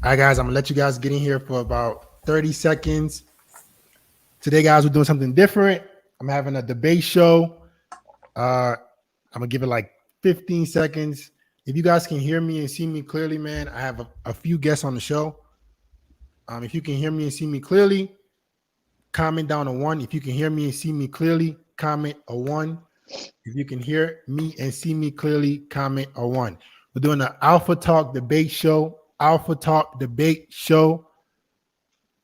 All right, guys, I'm gonna let you guys get in here for about 30 seconds. Today, guys, we're doing something different. I'm having a debate show. I'm gonna give it like 15 seconds. If you guys can hear me and see me clearly, man, I have a few guests on the show. If you can hear me and see me clearly, comment down a one. If you can hear me and see me clearly, comment a one. If you can hear me and see me clearly, comment a one. We're doing an Alpha Talk debate show. Alpha Talk debate show.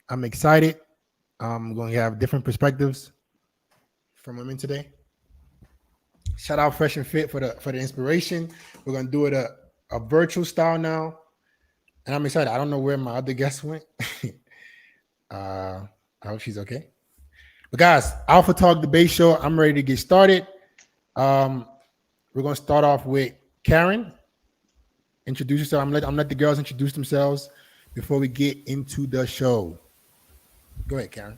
I'm excited. I'm going to have different perspectives from women today. Shout out Fresh and Fit for the inspiration. We're going to do it a virtual style now. And I'm excited. I don't know where my other guest went. I hope she's okay. But guys, Alpha Talk debate show. I'm ready to get started. We're going to start off with Karen. Introduce yourself. I'm let the girls introduce themselves before we get into the show. Go ahead, Karen.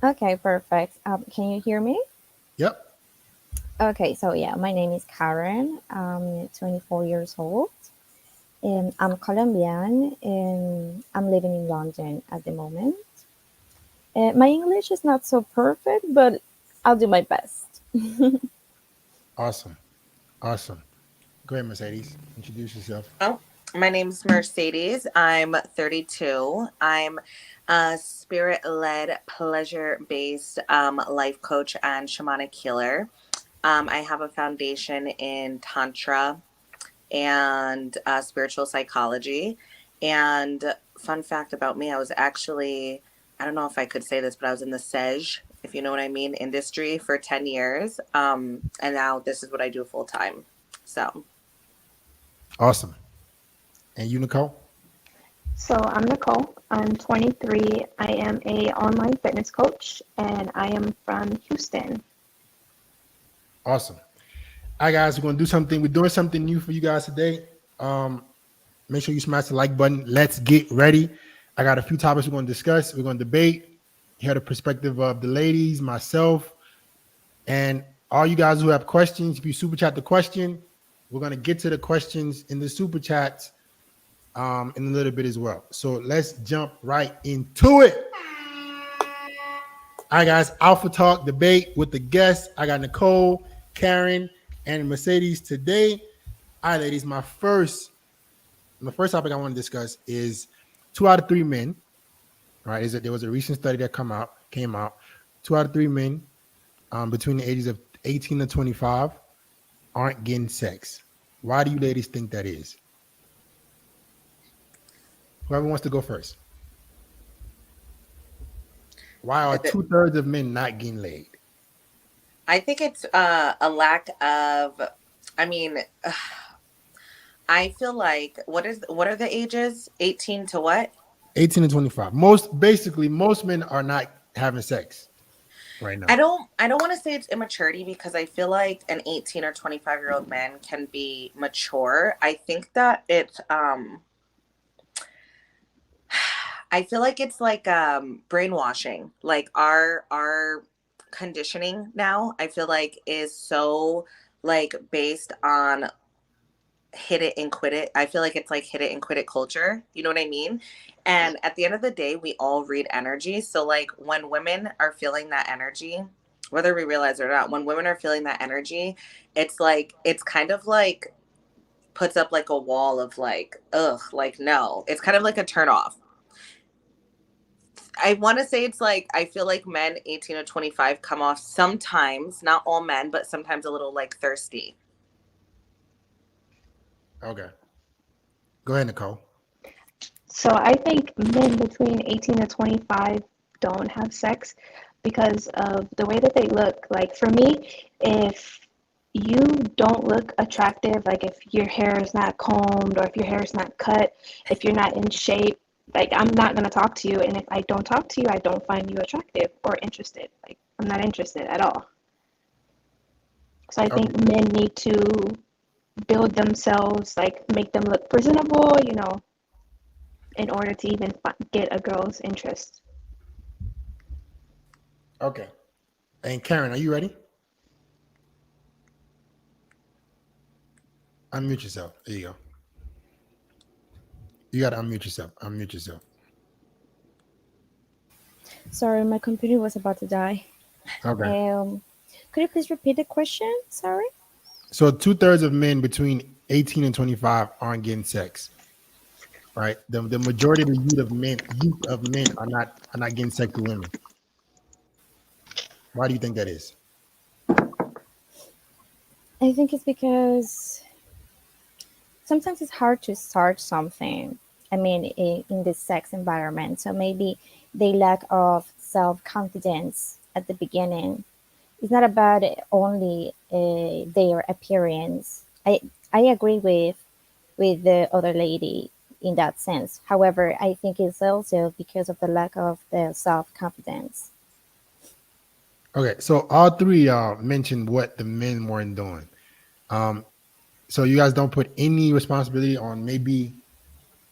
Okay, perfect. Can you hear me? Yep. Okay, so yeah, my name is Karen. I'm 24 years old. And I'm Colombian and I'm living in London at the moment. My English is not so perfect, but I'll do my best. Awesome. Awesome. Go ahead, Mercedes. Introduce yourself. Oh, my name's Mercedes. I'm 32. I'm a spirit-led, pleasure-based life coach and shamanic healer. I have a foundation in Tantra and spiritual psychology. And fun fact about me, I was actually, I don't know if I could say this, but I was in the SEJ, if you know what I mean, industry for 10 years. And now this is what I do full time. So. Awesome. And you, Nicole? So I'm Nicole. I'm 23. I am a online fitness coach, and I am from Houston. Awesome. All right, guys, we're going to do something. We're doing something new for you guys today. Make sure you smash the like button. Let's get ready. I got a few topics we're going to discuss. We're going to debate, hear the perspective of the ladies, myself, and all you guys who have questions. If you super chat the question, we're going to get to the questions in the super chats in a little bit as well. So let's jump right into it. All right, guys, Alpha Talk debate with the guests. I got Nicole, Karen, and Mercedes today. All right, ladies, my first topic I want to discuss is 2 out of 3 men. Right, there was a recent study that came out. 2 out of 3 men between the ages of 18 to 25 aren't getting sex. Why do you ladies think that is? Whoever wants to go first. Why are 2/3 of men not getting laid? I think it's a lack of, I mean, I feel like what are the ages? 18 to what? 18 to 25. Most men are not having sex right now. I don't want to say it's immaturity because I feel like an 18 or 25-year-old man can be mature. I think that it's I feel like it's like brainwashing. Like our conditioning now, I feel like is so like based on hit it and quit it. I feel like it's like hit it and quit it culture. You know what I mean? And at the end of the day, we all read energy. So like when women are feeling that energy, whether we realize it or not, when women are feeling that energy, it's like, it's kind of like puts up like a wall of like, ugh, like no. It's kind of like a turn off. I want to say it's like, I feel like men 18 to 25 come off sometimes, not all men, but sometimes a little like thirsty. Okay. Go ahead, Nicole. So I think men between 18 to 25 don't have sex because of the way that they look. Like for me, if you don't look attractive, like if your hair is not combed or if your hair is not cut, if you're not in shape, like I'm not going to talk to you. And if I don't talk to you, I don't find you attractive or interested. Like I'm not interested at all. So I think men need to build themselves, like make them look presentable, you know, in order to even get a girl's interest. Okay. And Karen, are you ready? Unmute yourself. There you go. You got to unmute yourself. Unmute yourself. Sorry, my computer was about to die. Okay. Could you please repeat the question? Sorry. So 2/3 of men between 18 and 25 aren't getting sex, right? The majority of the youth of men are not getting sex with women. Why do you think that is? I think it's because sometimes it's hard to start something. I mean, in the sex environment. So maybe they lack of self-confidence at the beginning. It's not about only their appearance. I agree with the other lady in that sense. However, I think it's also because of the lack of the self-confidence. Okay, so all three mentioned what the men weren't doing. So you guys don't put any responsibility on maybe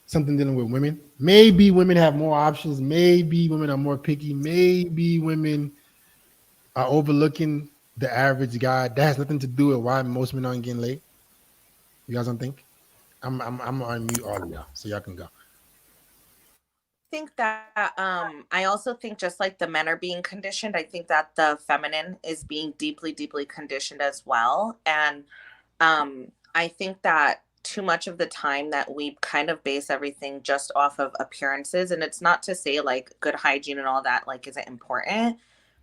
something dealing with women. Maybe women have more options. Maybe women are more picky. Maybe women are overlooking the average guy. That has nothing to do with why most men aren't getting laid. You guys don't think? I'm gonna unmute all of y'all so y'all can go. Think that I also think just like the men are being conditioned, I think that the feminine is being deeply, deeply conditioned as well. And I think that too much of the time that we kind of base everything just off of appearances, and it's not to say like good hygiene and all that like isn't important,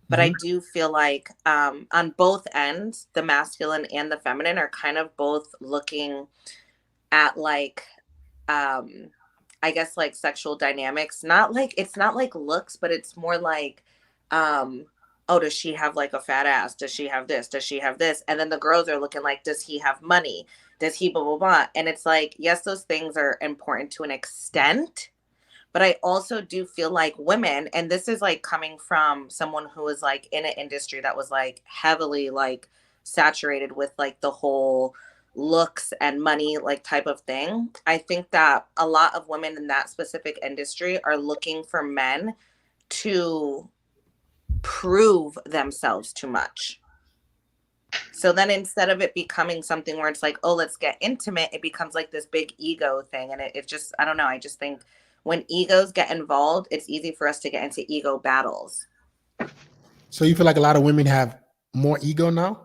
but I do feel like on both ends, the masculine and the feminine are kind of both looking at like I guess like sexual dynamics, not like it's not like looks, but it's more like oh, does she have like a fat ass? Does she have this? Does she have this? And then the girls are looking like, does he have money? Does he blah blah blah? And it's like, yes, those things are important to an extent, but I also do feel like women, and this is like coming from someone who was like in an industry that was like heavily like saturated with like the whole looks and money like type of thing. I think that a lot of women in that specific industry are looking for men to prove themselves too much. So then instead of it becoming something where it's like, oh, let's get intimate, it becomes like this big ego thing. And it just, I don't know. I just think when egos get involved, it's easy for us to get into ego battles. So you feel like a lot of women have more ego now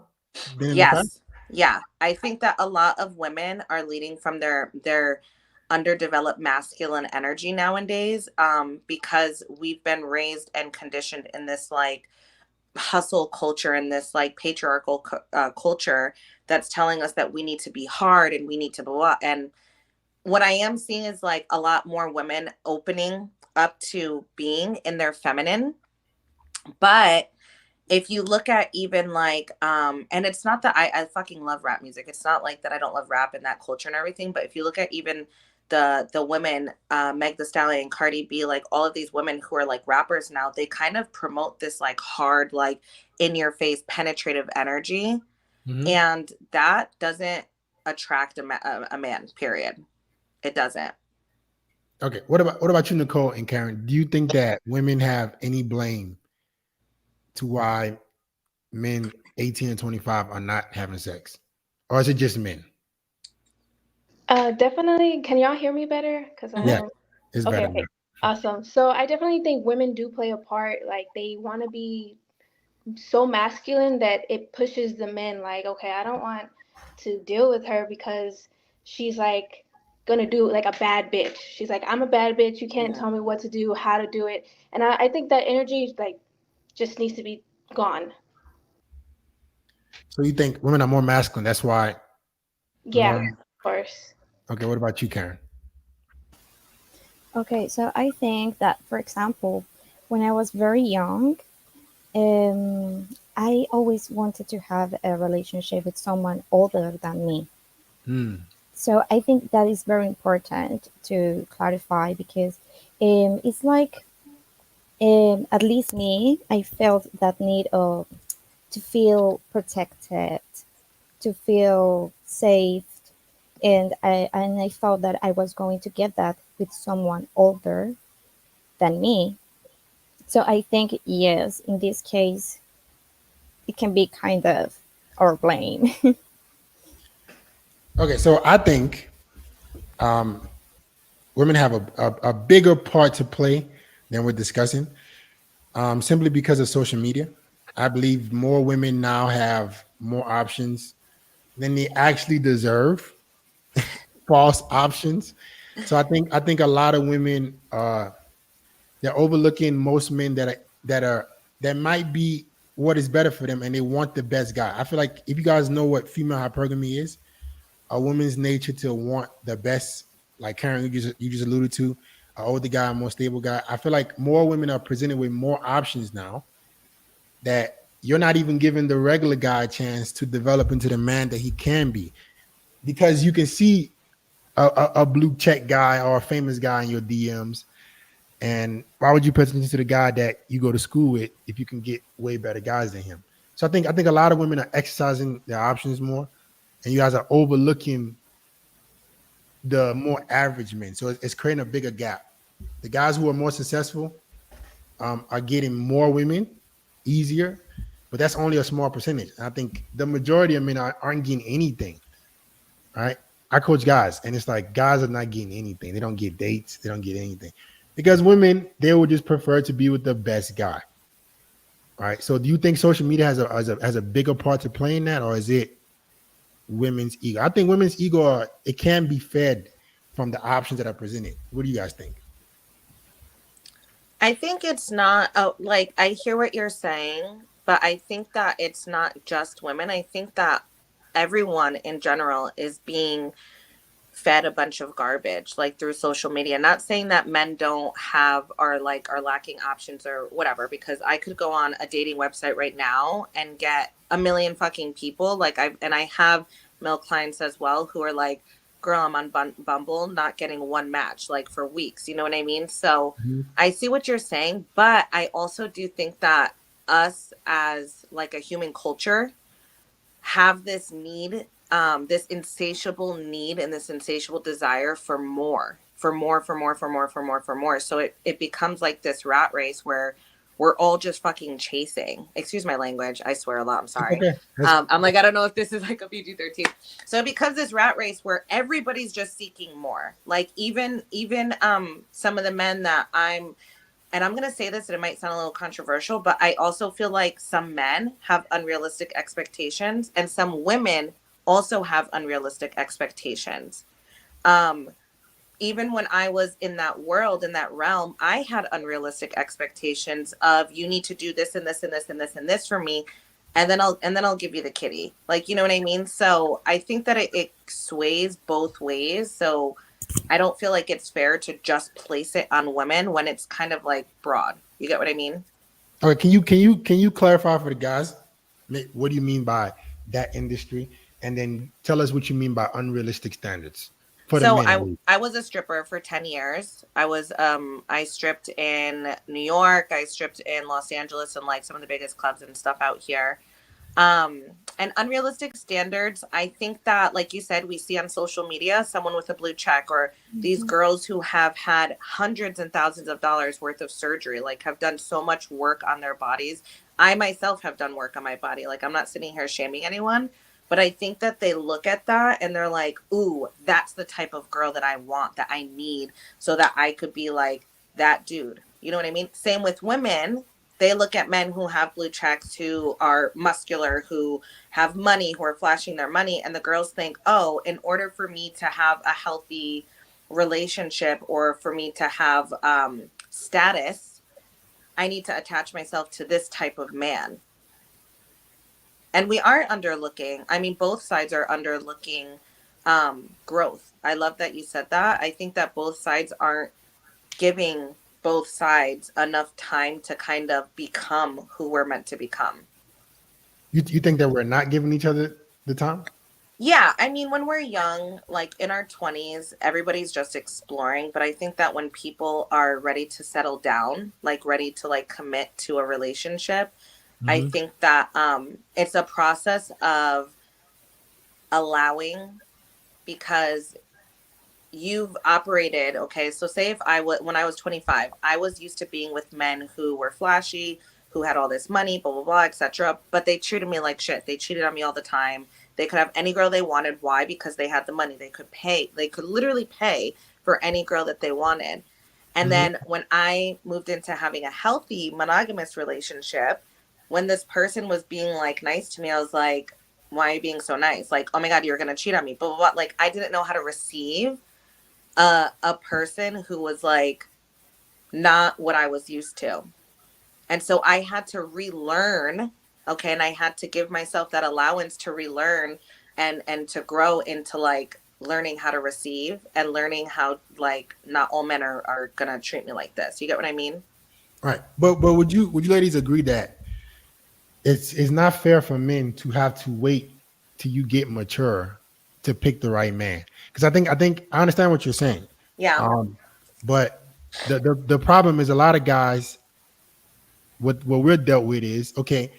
than in the past? Yes. Yeah. I think that a lot of women are leading from their underdeveloped masculine energy nowadays, because we've been raised and conditioned in this like hustle culture and this like patriarchal culture that's telling us that we need to be hard and we need to blah, blah. And what I am seeing is like a lot more women opening up to being in their feminine. But if you look at even like and it's not that I fucking love rap music, it's not like that I don't love rap and that culture and everything, but if you look at even the women, Meg Thee Stallion and Cardi B, like all of these women who are like rappers now, they kind of promote this like hard, like in your face penetrative energy. And that doesn't attract a man, period. It doesn't. Okay. What about you, Nicole and Karen? Do you think that women have any blame to why men 18 and 25 are not having sex? Or is it just men? Definitely. Can y'all hear me better? Because Yeah, it's okay, better okay, now. awesome. So I definitely think women do play a part. Like they want to be so masculine that it pushes the men. Like, okay, I don't want to deal with her because she's like gonna do like a bad bitch. She's like, I'm a bad bitch. You can't tell me what to do, how to do it. And I think that energy like just needs to be gone. So you think women are more masculine? That's why. Yeah, of course. Okay. What about you, Karen? Okay, so I think that, for example, when I was very young, I always wanted to have a relationship with someone older than me. So I think that is very important to clarify because it's like, at least me, I felt that need of to feel protected, to feel safe, and I thought that I was going to get that with someone older than me. So I think yes, in this case, it can be kind of our blame. Okay. So I think women have a bigger part to play than we're discussing, simply because of social media. I believe more women now have more options than they actually deserve. False options. So I think a lot of women they're overlooking most men that might be what is better for them, and they want the best guy. I feel like if you guys know what female hypergamy is, a woman's nature to want the best, like Karen, you just alluded to, an older guy, a more stable guy. I feel like more women are presented with more options now that you're not even giving the regular guy a chance to develop into the man that he can be, because you can see a blue check guy or a famous guy in your DMs. And why would you pay attention to the guy that you go to school with if you can get way better guys than him? So I think a lot of women are exercising their options more, and you guys are overlooking the more average men. So it's creating a bigger gap. The guys who are more successful are getting more women easier, but that's only a small percentage. And I think the majority of men aren't getting anything. Right? I coach guys, and it's like guys are not getting anything. They don't get dates. They don't get anything because women, they would just prefer to be with the best guy. Right? So do you think social media has a bigger part to play in that, or is it women's ego? I think women's ego it can be fed from the options that are presented. What do you guys think? I think it's not like I hear what you're saying, but I think that it's not just women. I think that everyone in general is being fed a bunch of garbage like through social media. Not saying that men don't have or like are lacking options or whatever, because I could go on a dating website right now and get a million fucking people. Like I have male clients as well who are like, girl, I'm on Bumble not getting one match like for weeks. You know what I mean? So I see what you're saying, but I also do think that us as like a human culture have this need, this insatiable need and this insatiable desire for more, for more, for more, for more, for more, for more. So it becomes like this rat race where we're all just fucking chasing. Excuse my language. I swear a lot. I'm sorry. Okay. I'm like, I don't know if this is like a PG-13. So it becomes this rat race where everybody's just seeking more. Like even some of the men that and I'm going to say this and it might sound a little controversial, but I also feel like some men have unrealistic expectations and some women also have unrealistic expectations. Even when I was in that world, in that realm, I had unrealistic expectations of you need to do this and this and this and this and this for me. And then I'll give you the kitty. Like, you know what I mean? So I think that it sways both ways. So I don't feel like it's fair to just place it on women when it's kind of like broad. You get what I mean? All right. Can you clarify for the guys? What do you mean by that industry? And then tell us what you mean by unrealistic standards for the So men. I was a stripper for 10 years. I stripped in New York. I stripped in Los Angeles and like some of the biggest clubs and stuff out here. And unrealistic standards, I think that, like you said, we see on social media, someone with a blue check or these girls who have had hundreds and thousands of dollars worth of surgery, like have done so much work on their bodies. I myself have done work on my body. Like I'm not sitting here shaming anyone, but I think that they look at that and they're like, ooh, that's the type of girl that I want, that I need so that I could be like that dude. You know what I mean? Same with women. They look at men who have blue checks, who are muscular, who have money, who are flashing their money. And the girls think, oh, in order for me to have a healthy relationship or for me to have status, I need to attach myself to this type of man. And we are underlooking. I mean, both sides are underlooking growth. I love that you said that. I think that both sides aren't giving both sides enough time to kind of become who we're meant to become. You think that we're not giving each other the time? Yeah, I mean, when we're young, like in our 20s, everybody's just exploring. But I think that when people are ready to settle down, like ready to like commit to a relationship, I think that it's a process of allowing, because you've operated, okay, so say if when I was 25, I was used to being with men who were flashy, who had all this money, blah, blah, blah, etc. But they treated me like shit. They cheated on me all the time. They could have any girl they wanted. Why? Because they had the money. They could literally pay for any girl that they wanted. And then when I moved into having a healthy monogamous relationship, when this person was being like nice to me, I was like, why are you being so nice? Like, oh my God, you're gonna cheat on me, blah, blah, blah. Like, I didn't know how to receive a person who was like not what I was used to. And so I had to relearn, okay, and I had to give myself that allowance to relearn and to grow into like learning how to receive and learning how like not all men are gonna treat me like this. You get what I mean? Right. But would you ladies agree that it's not fair for men to have to wait till you get mature to pick the right man? Because I think I understand what you're saying. Yeah. But the problem is a lot of guys, what we're dealt with is, okay,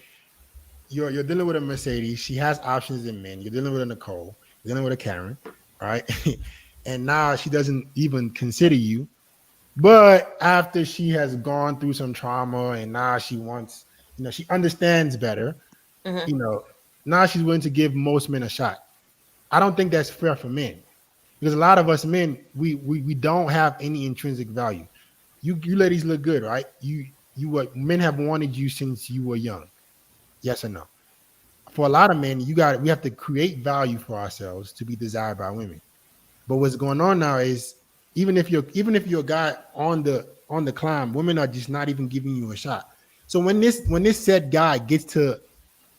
you're dealing with a Mercedes, she has options in men, you're dealing with a Nicole, you're dealing with a Karen, right? And now she doesn't even consider you. But after she has gone through some trauma and now she wants, she understands better, now she's willing to give most men a shot. I don't think that's fair for men, because a lot of us men, we don't have any intrinsic value. You ladies look good, right? You what men have wanted you since you were young. Yes or no? For a lot of men, we have to create value for ourselves to be desired by women. But what's going on now is, even if you're a guy on the climb, women are just not even giving you a shot. So when this said guy gets to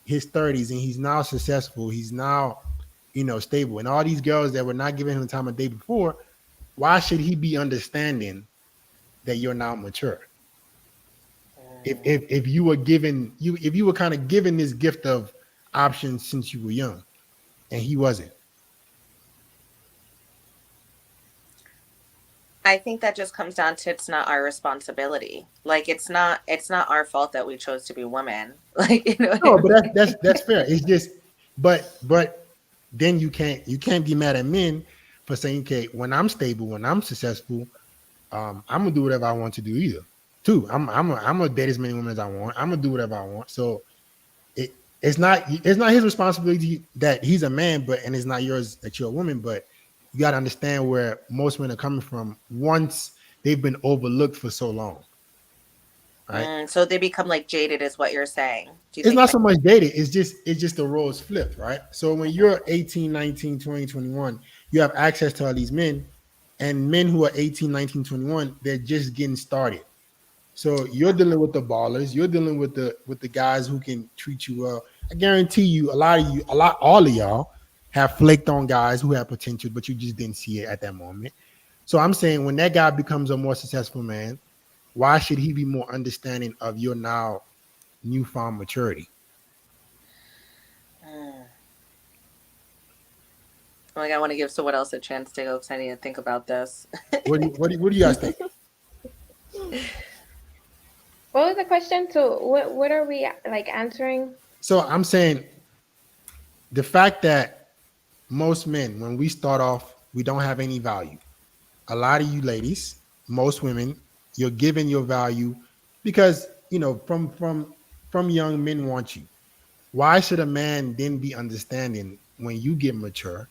his 30s and he's now successful, he's now stable, and all these girls that were not giving him the time of day before, why should he be understanding that you're now mature? If you were kind of given this gift of options since you were young, and he wasn't. I think that just comes down to it's not our responsibility. Like it's not our fault that we chose to be women. Like No, but that's fair. It's just, but then you can't be mad at men for saying, okay, when I'm stable, when I'm successful, I'm gonna do whatever I want to do either. Too, I'm gonna date as many women as I want. I'm gonna do whatever I want. So it's not his responsibility that he's a man, and it's not yours that you're a woman. But you got to understand where most men are coming from once they've been overlooked for so long. Right. So they become like jaded, is what you're saying. It's not so much dated. It's just the roles flipped, right? So when you're 18, 19, 20, 21, you have access to all these men, and men who are 18, 19, 21, they're just getting started. So you're dealing with the ballers, you're dealing with the guys who can treat you well. I guarantee you, all of y'all have flaked on guys who have potential, but you just didn't see it at that moment. So I'm saying, when that guy becomes a more successful man, why should he be more understanding of your now newfound maturity? Like, I want to give someone else a chance to go because I need to think about this. What do you guys think? What was the question? So what are we like answering? So I'm saying the fact that most men, when we start off, we don't have any value. A lot of you ladies, most women, you're giving your value because, from young, men want you. Why should a man then be understanding when you get mature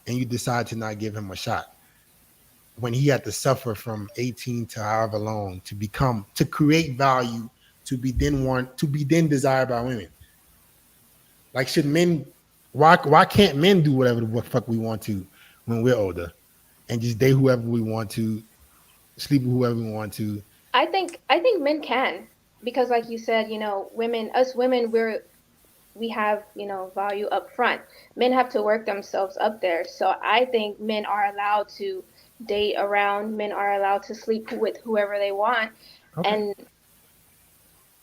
and you decide to not give him a shot, when he had to suffer from 18 to however long to create value, to be then desired by women? Like, should men, why can't men do whatever the fuck we want to when we're older and just date whoever we want to, sleep with whoever we want to? I think men can, because like you said, women, we have, value up front. Men have to work themselves up there. So I think men are allowed to date around, men are allowed to sleep with whoever they want. Okay. And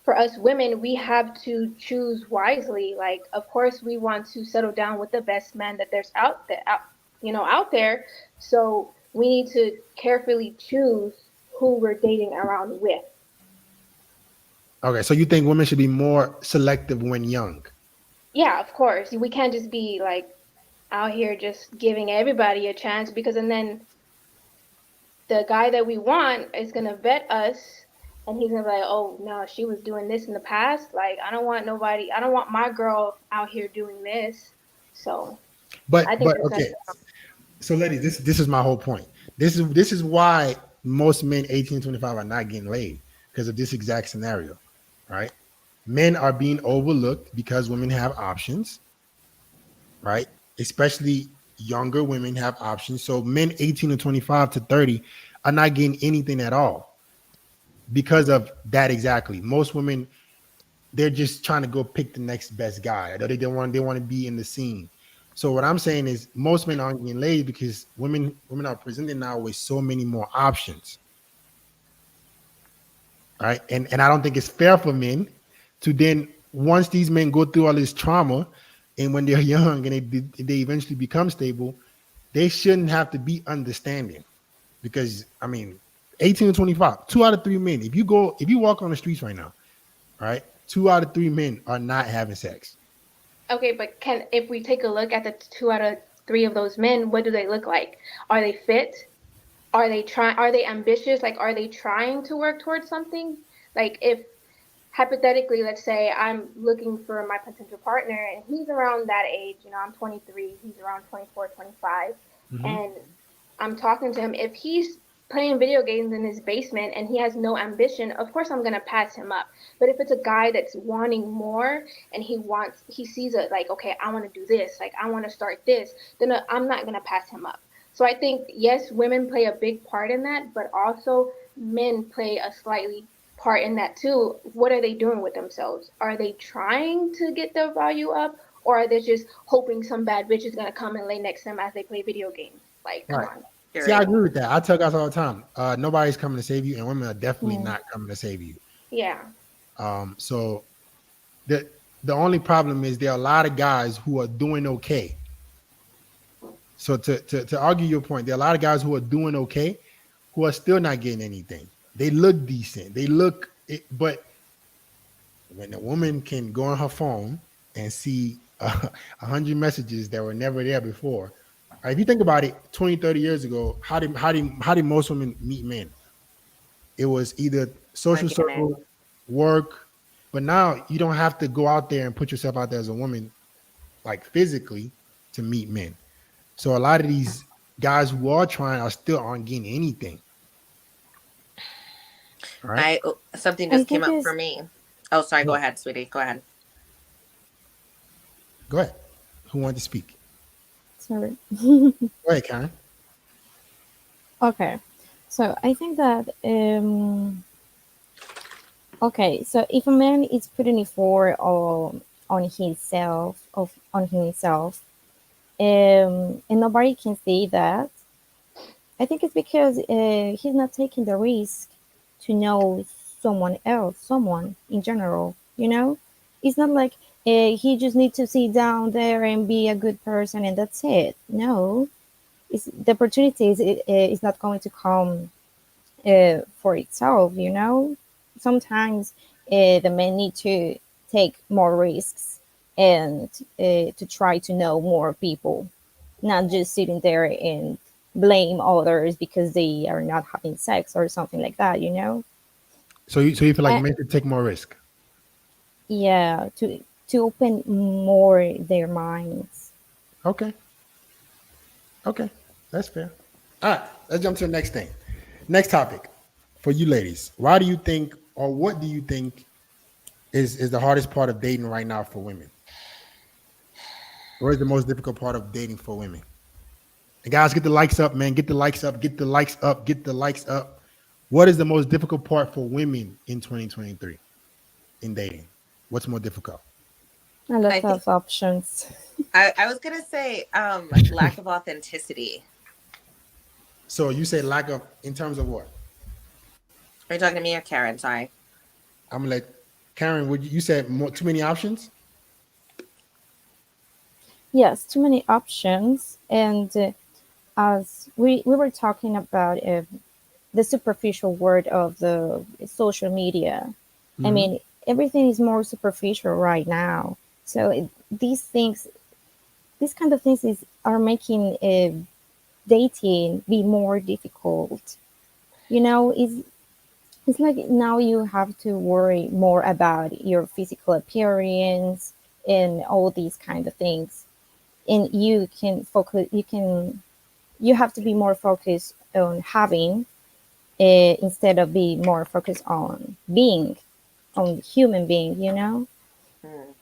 for us women, we have to choose wisely. Like, of course, we want to settle down with the best man that there's out there. So we need to carefully choose who we're dating around with. Okay, so you think women should be more selective when young? Yeah, of course. We can't just be like out here just giving everybody a chance, because and then the guy that we want is gonna vet us, and he's gonna be like, oh no, she was doing this in the past. Like, I don't want my girl out here doing this. So but okay. So ladies, this is my whole point. This is why most men 18 to 25 are not getting laid, because of this exact scenario, right? Men are being overlooked because women have options, right? Especially younger women have options. So men 18 to 25 to 30 are not getting anything at all because of that exactly. Most women, they're just trying to go pick the next best guy. They want to be in the scene. So what I'm saying is most men aren't getting laid because women are presented now with so many more options. Right. And I don't think it's fair for men to then, once these men go through all this trauma and when they're young and they eventually become stable, they shouldn't have to be understanding. Because I mean, 18 to 25, 2 out of 3 men, if you walk on the streets right now, right, 2 out of 3 men are not having sex. Okay, but if we take a look at the 2 out of 3 of those men, what do they look like? Are they fit? Are they ambitious? Like, are they trying to work towards something? Like, if hypothetically, let's say I'm looking for my potential partner and he's around that age, I'm 23, he's around 24, 25, and I'm talking to him. If he's playing video games in his basement and he has no ambition, of course I'm going to pass him up. But if it's a guy that's wanting more and he sees it like, okay, I want to do this, like I want to start this, then I'm not going to pass him up. So I think, yes, women play a big part in that, but also men play a slightly part in that too. What are they doing with themselves? Are they trying to get their value up, or are they just hoping some bad bitch is going to come and lay next to them as they play video games? Like, come on. See, I agree with that. I tell guys all the time, nobody's coming to save you, and women are definitely not coming to save you. Yeah. So the only problem is there are a lot of guys who are doing okay. So to argue your point, there are a lot of guys who are doing okay, who are still not getting anything. They look decent. But when a woman can go on her phone and see 100 messages that were never there before. If you think about it, 20, 30 years ago, how did most women meet men? It was either social circle, work, but now you don't have to go out there and put yourself out there as a woman, like physically, to meet men. So a lot of these guys who are trying are still aren't getting anything. Right? Something just came up for me. Oh, sorry. Go ahead, sweetie. Go ahead. Go ahead. Who wanted to speak? Sorry. Go ahead, Karen. Okay. So I think that okay, so if a man is putting effort on himself, and nobody can see that, I think it's because he's not taking the risk to know someone in general. It's not like he just needs to sit down there and be a good person and that's it. No, the opportunity is not going to come for itself. Sometimes the men need to take more risks and to try to know more people, not just sitting there and blame others because they are not having sex or something like that. So you feel like men should take more risk? Yeah, to open more their minds. Okay, that's fair. All right, let's jump to the next thing. Next topic for you ladies. Why do you think, or what do you think is the hardest part of dating right now for women? What is the most difficult part of dating for women? And guys, get the likes up, man. Get the likes up. Get the likes up. Get the likes up. What is the most difficult part for women in 2023 in dating? What's more difficult? A lot of options. I was gonna say lack of authenticity. So you say lack of, in terms of what? Are you talking to me or Karen? Sorry. I'm like, Karen, would you said too many options? Yes, too many options. And as we were talking about the superficial world of the social media. Mm-hmm. I mean, everything is more superficial right now. So these kind of things are making dating be more difficult. It's like now you have to worry more about your physical appearance and all these kind of things, and you can you have to be more focused on having, instead of be more focused on being, on human being, you know. Mm.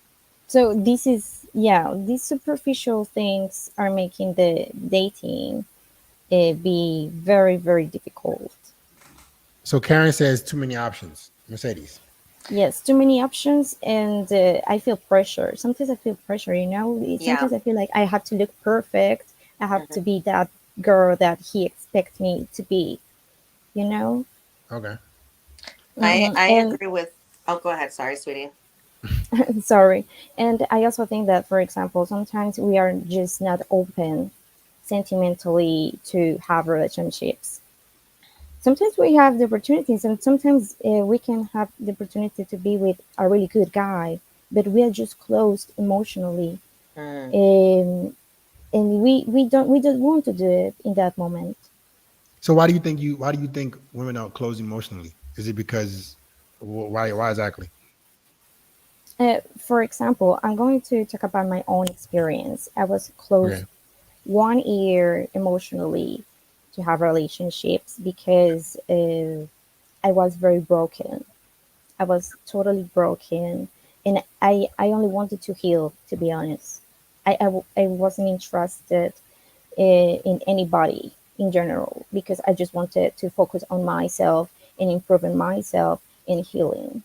So this is, yeah, these superficial things are making the dating be very, very difficult. So Karen says too many options. Mercedes. Yes, too many options, and I feel pressure. Sometimes I feel pressure, you know. Yeah. Sometimes I feel like I have to look perfect. I have to Mhm. be that girl that he expects me to be, you know. Okay. I And agree with. Oh, go ahead. Sorry, sweetie. sorry. And I also think that, for example, sometimes we are just not open sentimentally to have relationships. Sometimes we have the opportunities, and sometimes we can have the opportunity to be with a really good guy, but we are just closed emotionally. Mm. And we don't want to do it in that moment. So why do you think women are closed emotionally? Is it because why exactly? For example, I'm going to talk about my own experience. I was closed Okay. 1 year emotionally to have relationships because I was very broken. I was totally broken, and I only wanted to heal, to be honest. I wasn't interested in anybody in general, because I just wanted to focus on myself and improving myself and healing.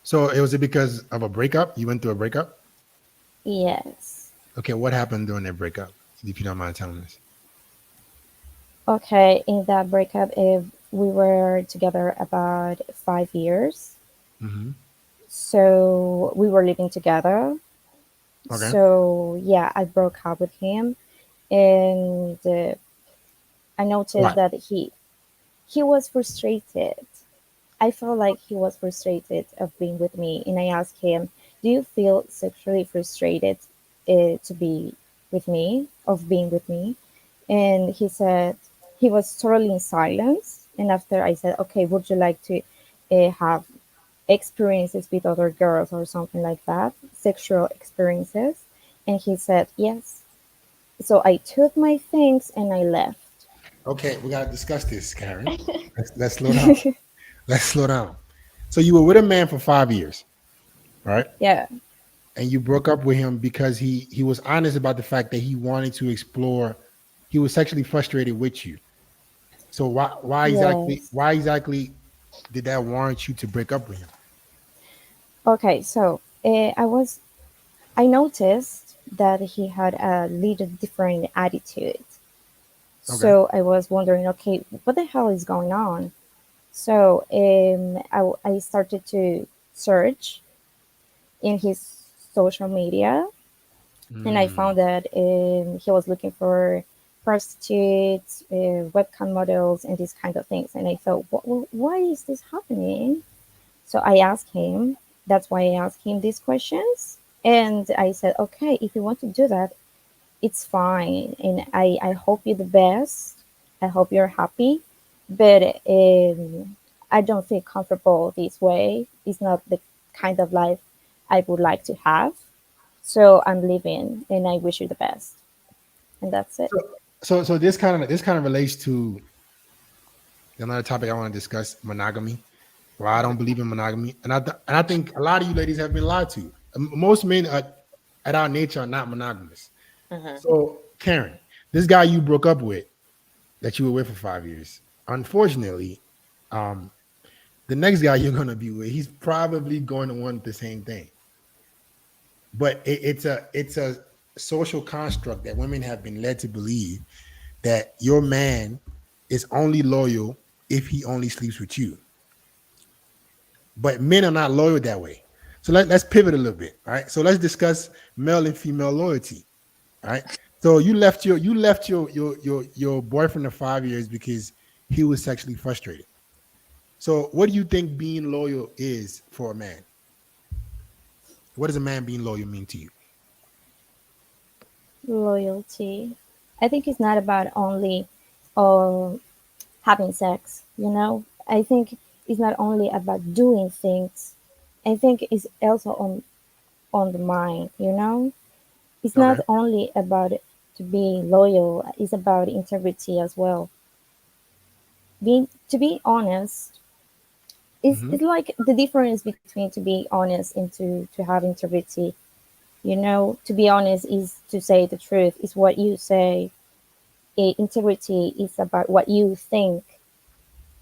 So was it because of a breakup? You went through a breakup? Yes. Okay, what happened during that breakup? If you don't mind telling us. Okay, in that breakup, if we were together about 5 years, Hmm. so we were living together. Okay. So yeah, I broke up with him, and I noticed Why? that he was frustrated. I felt like he was frustrated of being with me, and I asked him, "Do you feel sexually frustrated to be with me, of being with me?" And he said he was totally in silence. And after I said, "Okay, would you like to have experiences with other girls or something like that, sexual experiences?" And he said yes. So I took my things and I left. Okay, we gotta discuss this, Karen. Let's slow down. Let's slow down. So you were with a man for 5 years, right? Yeah. And you broke up with him because he was honest about the fact that he wanted to explore. He was sexually frustrated with you. So Yes. why exactly did that warrant you to break up with him? Okay, so I noticed that he had a little different attitude. Okay. So I was wondering, okay, what the hell is going on? So I started to search in his social media, and I Mm. found that he was looking for prostitutes, webcam models, and these kind of things. And I thought, why is this happening? So I asked him. That's why I asked him these questions. And I said, okay, if you want to do that, it's fine. And I hope you the best. I hope you're happy. But I don't feel comfortable this way. It's not the kind of life I would like to have. So I'm leaving, and I wish you the best. And that's it. So this kind of relates to another topic I want to discuss: monogamy. Why I don't believe in monogamy, and I think a lot of you ladies have been lied to. Most men at our nature are not monogamous. Mm-hmm. So Karen, this guy you broke up with, that you were with for 5 years, unfortunately, um, the next guy you're gonna be with, he's probably going to want the same thing. But it's a social construct that women have been led to believe that your man is only loyal if he only sleeps with you. But men are not loyal that way. So let's pivot a little bit. All right. So let's discuss male and female loyalty. All right. So you left your boyfriend of 5 years because he was sexually frustrated. So what do you think being loyal is for a man? What does a man being loyal mean to you? Loyalty. I think it's not about only uh, having sex, you know? I think it's not only about doing things. I think it's also on the mind, you know? It's Okay. not only about to be loyal is about integrity as well. Being to be honest is Mhm. it's like the difference between to be honest and to have integrity. You know, to be honest is to say the truth, is what you say. Integrity is about what you think.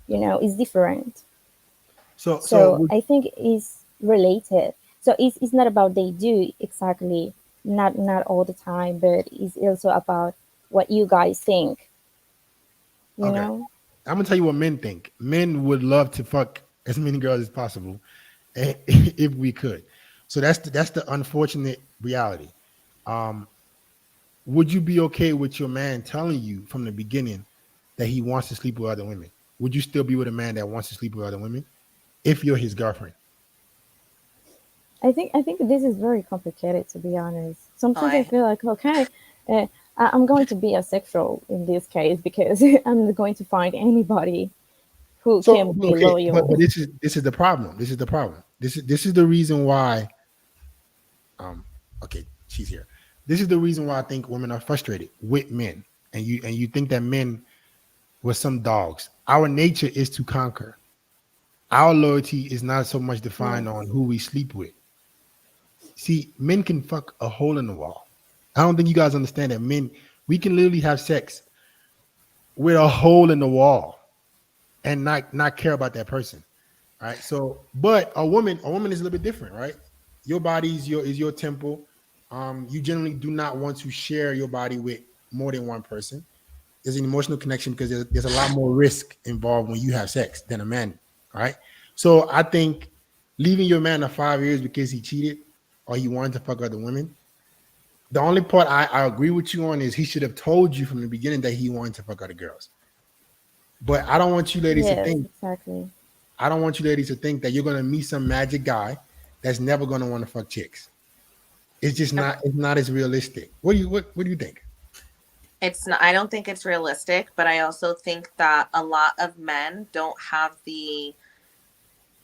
You know, it's different. So So I think it's related. So it's not about they do exactly, not all the time, but it's also about what you guys think. You okay, know. I'm gonna tell you what men think. Men would love to fuck as many girls as possible, if we could. So that's the unfortunate reality. Um, would you be okay with your man telling you from the beginning that he wants to sleep with other women? Would you still be with a man that wants to sleep with other women if you're his girlfriend? I think this is very complicated, to be honest. Oh, Sometimes I feel like, okay, uh, I'm going to be asexual in this case because I'm not going to find anybody who So can be okay, but loyal. this is the problem. This is the problem. This is the reason why. Um, okay, she's here. This is the reason why I think women are frustrated with men, and you think that men were some dogs. Our nature is to conquer. Our loyalty is not so much defined on Yes. who we sleep with. See, men can fuck a hole in the wall. I don't think you guys understand that men, we can literally have sex with a hole in the wall and not care about that person. Right. So, but a woman is a little bit different, right? Your body is your temple. You generally do not want to share your body with more than one person. There's an emotional connection because there's a lot more risk involved when you have sex than a man. Right. So I think leaving your man of 5 years because he cheated or he wanted to fuck other women. The only part I agree with you on is he should have told you from the beginning that he wanted to fuck other girls. But I don't want you ladies to Yes, think exactly. I don't want you ladies to think that you're gonna meet some magic guy that's never gonna want to fuck chicks. It's just not. It's not as realistic. What do you think? it's not, I don't think it's realistic, but I also think that a lot of men don't have the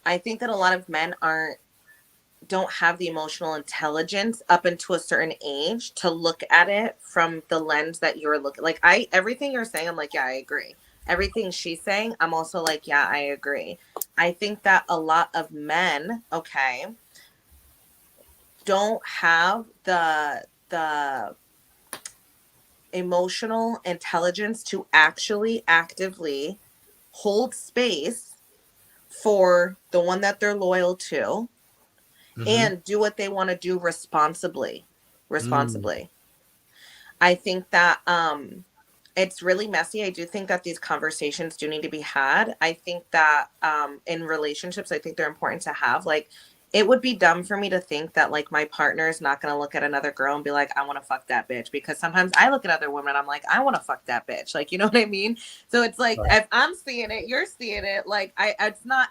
I think that a lot of men aren't don't have the emotional intelligence up into a certain age to look at it from the lens that you're looking. Like, I everything you're saying, I'm like, yeah, I agree. Everything she's saying, I'm also like, yeah, I agree. I think that a lot of men, okay, don't have the emotional intelligence to actually actively hold space for the one that they're loyal to Mm-hmm. and do what they want to do responsibly. Mm. Responsibly. I think that it's really messy. I do think that these conversations do need to be had. I think that in relationships, I think they're important to have. Like, it would be dumb for me to think that like my partner is not going to look at another girl and be like, I want to fuck that bitch. Because sometimes I look at other women, I'm like, I want to fuck that bitch. Like, you know what I mean? So it's like, Right. if I'm seeing it, you're seeing it. Like, it's not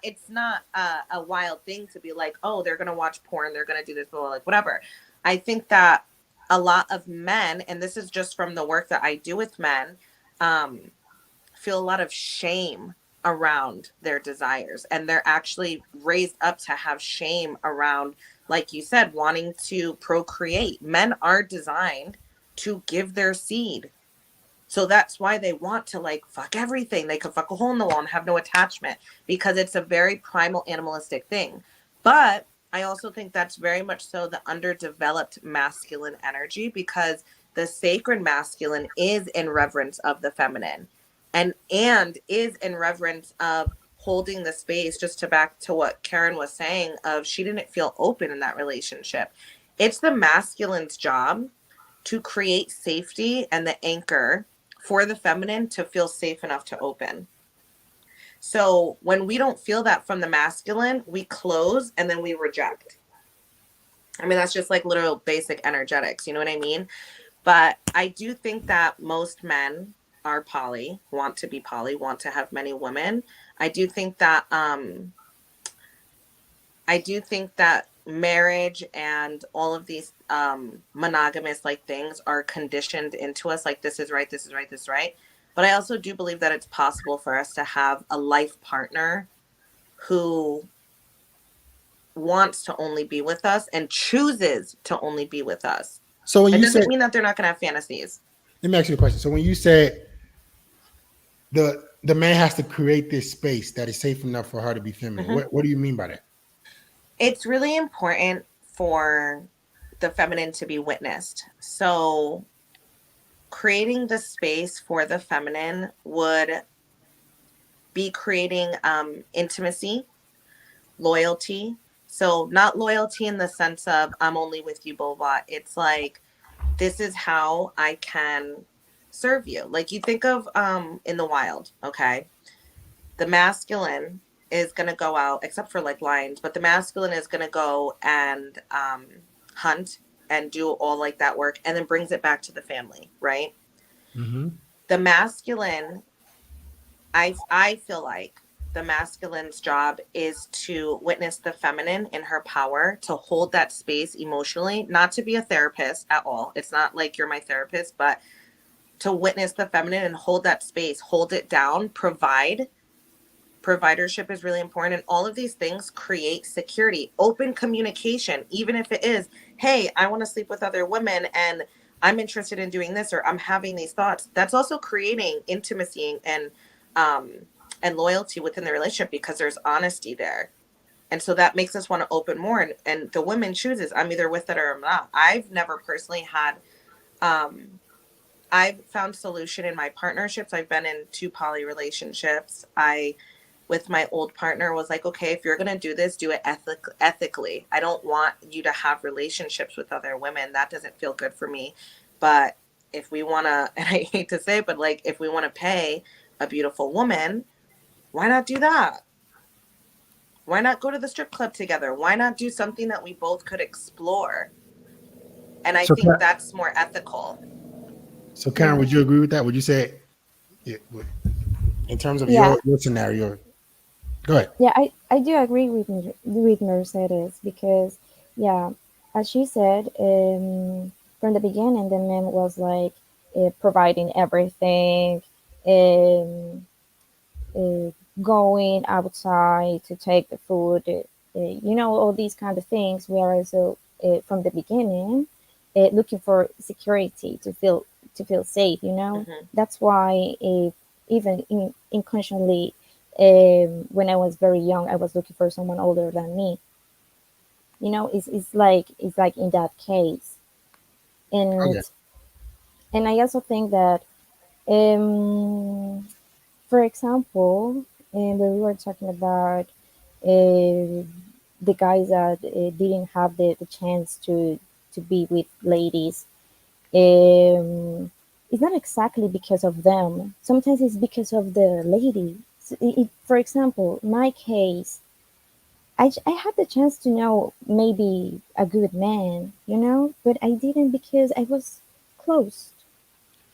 a wild thing to be like, oh, they're going to watch porn. They're going to do this, blah, blah, like whatever. I think that a lot of men, and this is just from the work that I do with men, um, feel a lot of shame around their desires. And they're actually raised up to have shame around, like you said, wanting to procreate. Men are designed to give their seed. So that's why they want to like fuck everything. They could fuck a hole in the wall and have no attachment because it's a very primal animalistic thing. But I also think that's very much so the underdeveloped masculine energy because the sacred masculine is in reverence of the feminine and is in reverence of holding the space, just to back to what Karen was saying of she didn't feel open in that relationship. It's the masculine's job to create safety and the anchor for the feminine to feel safe enough to open. So when we don't feel that from the masculine, we close and then we reject. I mean, that's just like literal basic energetics. You know what I mean? But I do think that most men are poly, want to be poly, want to have many women. I do think that marriage and all of these monogamous like things are conditioned into us, like this is right, this is right, this is right. But I also do believe that it's possible for us to have a life partner who wants to only be with us and chooses to only be with us. So when It you said doesn't mean that they're not going to have fantasies. Let me ask you a question. So when you said the man has to create this space that is safe enough for her to be feminine, Mhm. what do you mean by that? It's really important for the feminine to be witnessed. So creating the space for the feminine would be creating intimacy, loyalty. So not loyalty in the sense of I'm only with you, blah, blah. It's like, this is how I can serve you. Like you think of in the wild, okay? The masculine is going to go out, except for like lions, but the masculine is going to go and hunt and do all like that work and then brings it back to the family, right? Mm-hmm. The masculine, I feel like the masculine's job is to witness the feminine in her power, to hold that space emotionally, not to be a therapist at all. It's not like you're my therapist, but to witness the feminine and hold that space, hold it down, provide. Providership is really important. And all of these things create security, open communication, even if it is, hey, I want to sleep with other women and I'm interested in doing this, or I'm having these thoughts. That's also creating intimacy um, and loyalty within the relationship because there's honesty there. And so that makes us want to open more. And the woman chooses, I'm either with it or I'm not. I've never personally had, I've found solution in my partnerships. I've been in 2 poly relationships. With my old partner was like, okay, if you're going to do this, do it ethically. I don't want you to have relationships with other women. That doesn't feel good for me. But if we want to, and I hate to say it, but like, if we want to pay a beautiful woman, why not do that? Why not go to the strip club together? Why not do something that we both could explore? And I So, think that's more ethical. so Karen, would you agree with that? Would you say, in terms of Yeah. your scenario? Go ahead. Yeah, I do agree with Mercedes because, yeah, as she said, from the beginning, the man was like providing everything, um, going outside to take the food, all these kind of things. Whereas from the beginning, looking for security to feel safe. Mm-hmm. That's why even unconsciously, when I was very young, I was looking for someone older than me. It's like in that case, and Okay. and I also think that, um, for example, when we were talking about the guys that didn't have the chance to be with ladies, it's not exactly because of them. Sometimes it's because of the lady. For example, my case, I had the chance to know maybe a good man, but I didn't because I was close,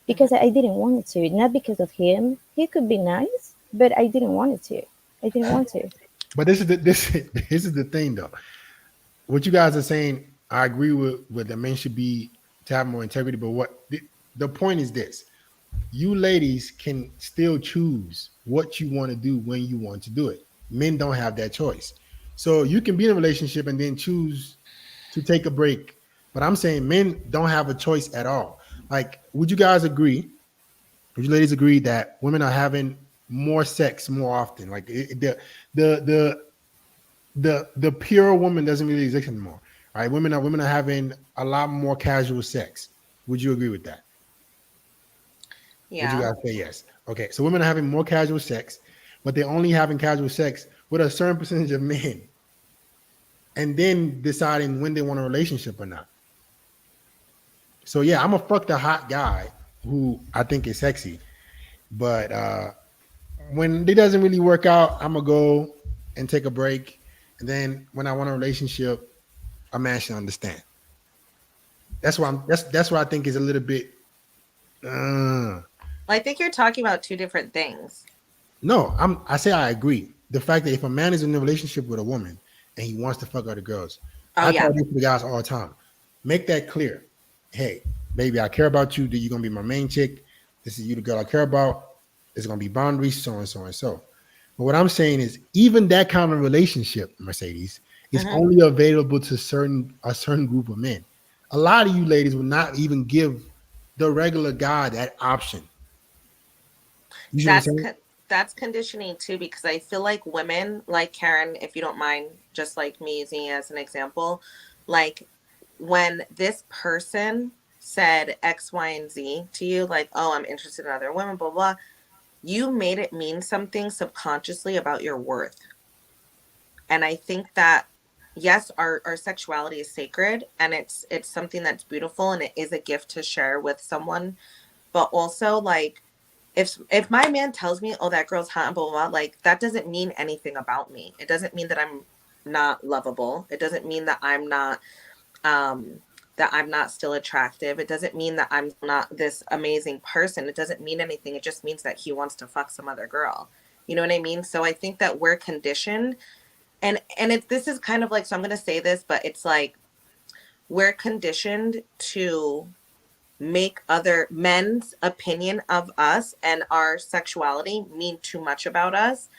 because I didn't want to, not because of him. He could be nice, but I didn't want it to. I didn't want to. But this is the thing though. What you guys are saying, I agree with the men should be to have more integrity. But what the point is this: you ladies can still choose what you want to do when you want to do it. Men don't have that choice. So you can be in a relationship and then choose to take a break. But I'm saying men don't have a choice at all. Like, would you guys agree? Would you ladies agree that women are having more sex more often? Like the the pure woman doesn't really exist anymore. Right? Women are having a lot more casual sex. Would you agree with that? Would you Yeah. guys say yes? Okay, so women are having more casual sex, but they're only having casual sex with a certain percentage of men, and then deciding when they want a relationship or not. So yeah, I'm gonna fuck the hot guy who I think is sexy, but when it doesn't really work out, I'm gonna go and take a break, and then when I want a relationship, a man should understand. That's why that's why I think is a little bit. I think you're talking about 2 different things. No, I say I agree. The fact that if a man is in a relationship with a woman and he wants to fuck other girls, Oh, I yeah. tell this to the guys all the time. Make that clear. Hey, baby, I care about you. You're gonna be my main chick. This is you, the girl I care about. There's gonna be boundaries, so and so and so. But what I'm saying is, even that kind of relationship, Mercedes, is only available to a certain group of men. A lot of you ladies will not even give the regular guy that option. You see what I'm saying? That's conditioning too, because I feel like women, like Karen, if you don't mind, just like me using as an example, like when this person said X, Y, and Z to you, like, oh, I'm interested in other women, blah, blah, you made it mean something subconsciously about your worth. And I think that, yes, our sexuality is sacred, and it's something that's beautiful, and it is a gift to share with someone. But also, like, if my man tells me, oh, that girl's hot and blah, blah, blah, like, that doesn't mean anything about me. It doesn't mean that I'm not lovable. It doesn't mean that I'm not still attractive. It doesn't mean that I'm not this amazing person. It doesn't mean anything. It just means that he wants to fuck some other girl. You know what I mean? So I think that we're conditioned, and this is kind of like, so I'm going to say this, but it's like, we're conditioned to make other men's opinion of us and our sexuality mean too much about us.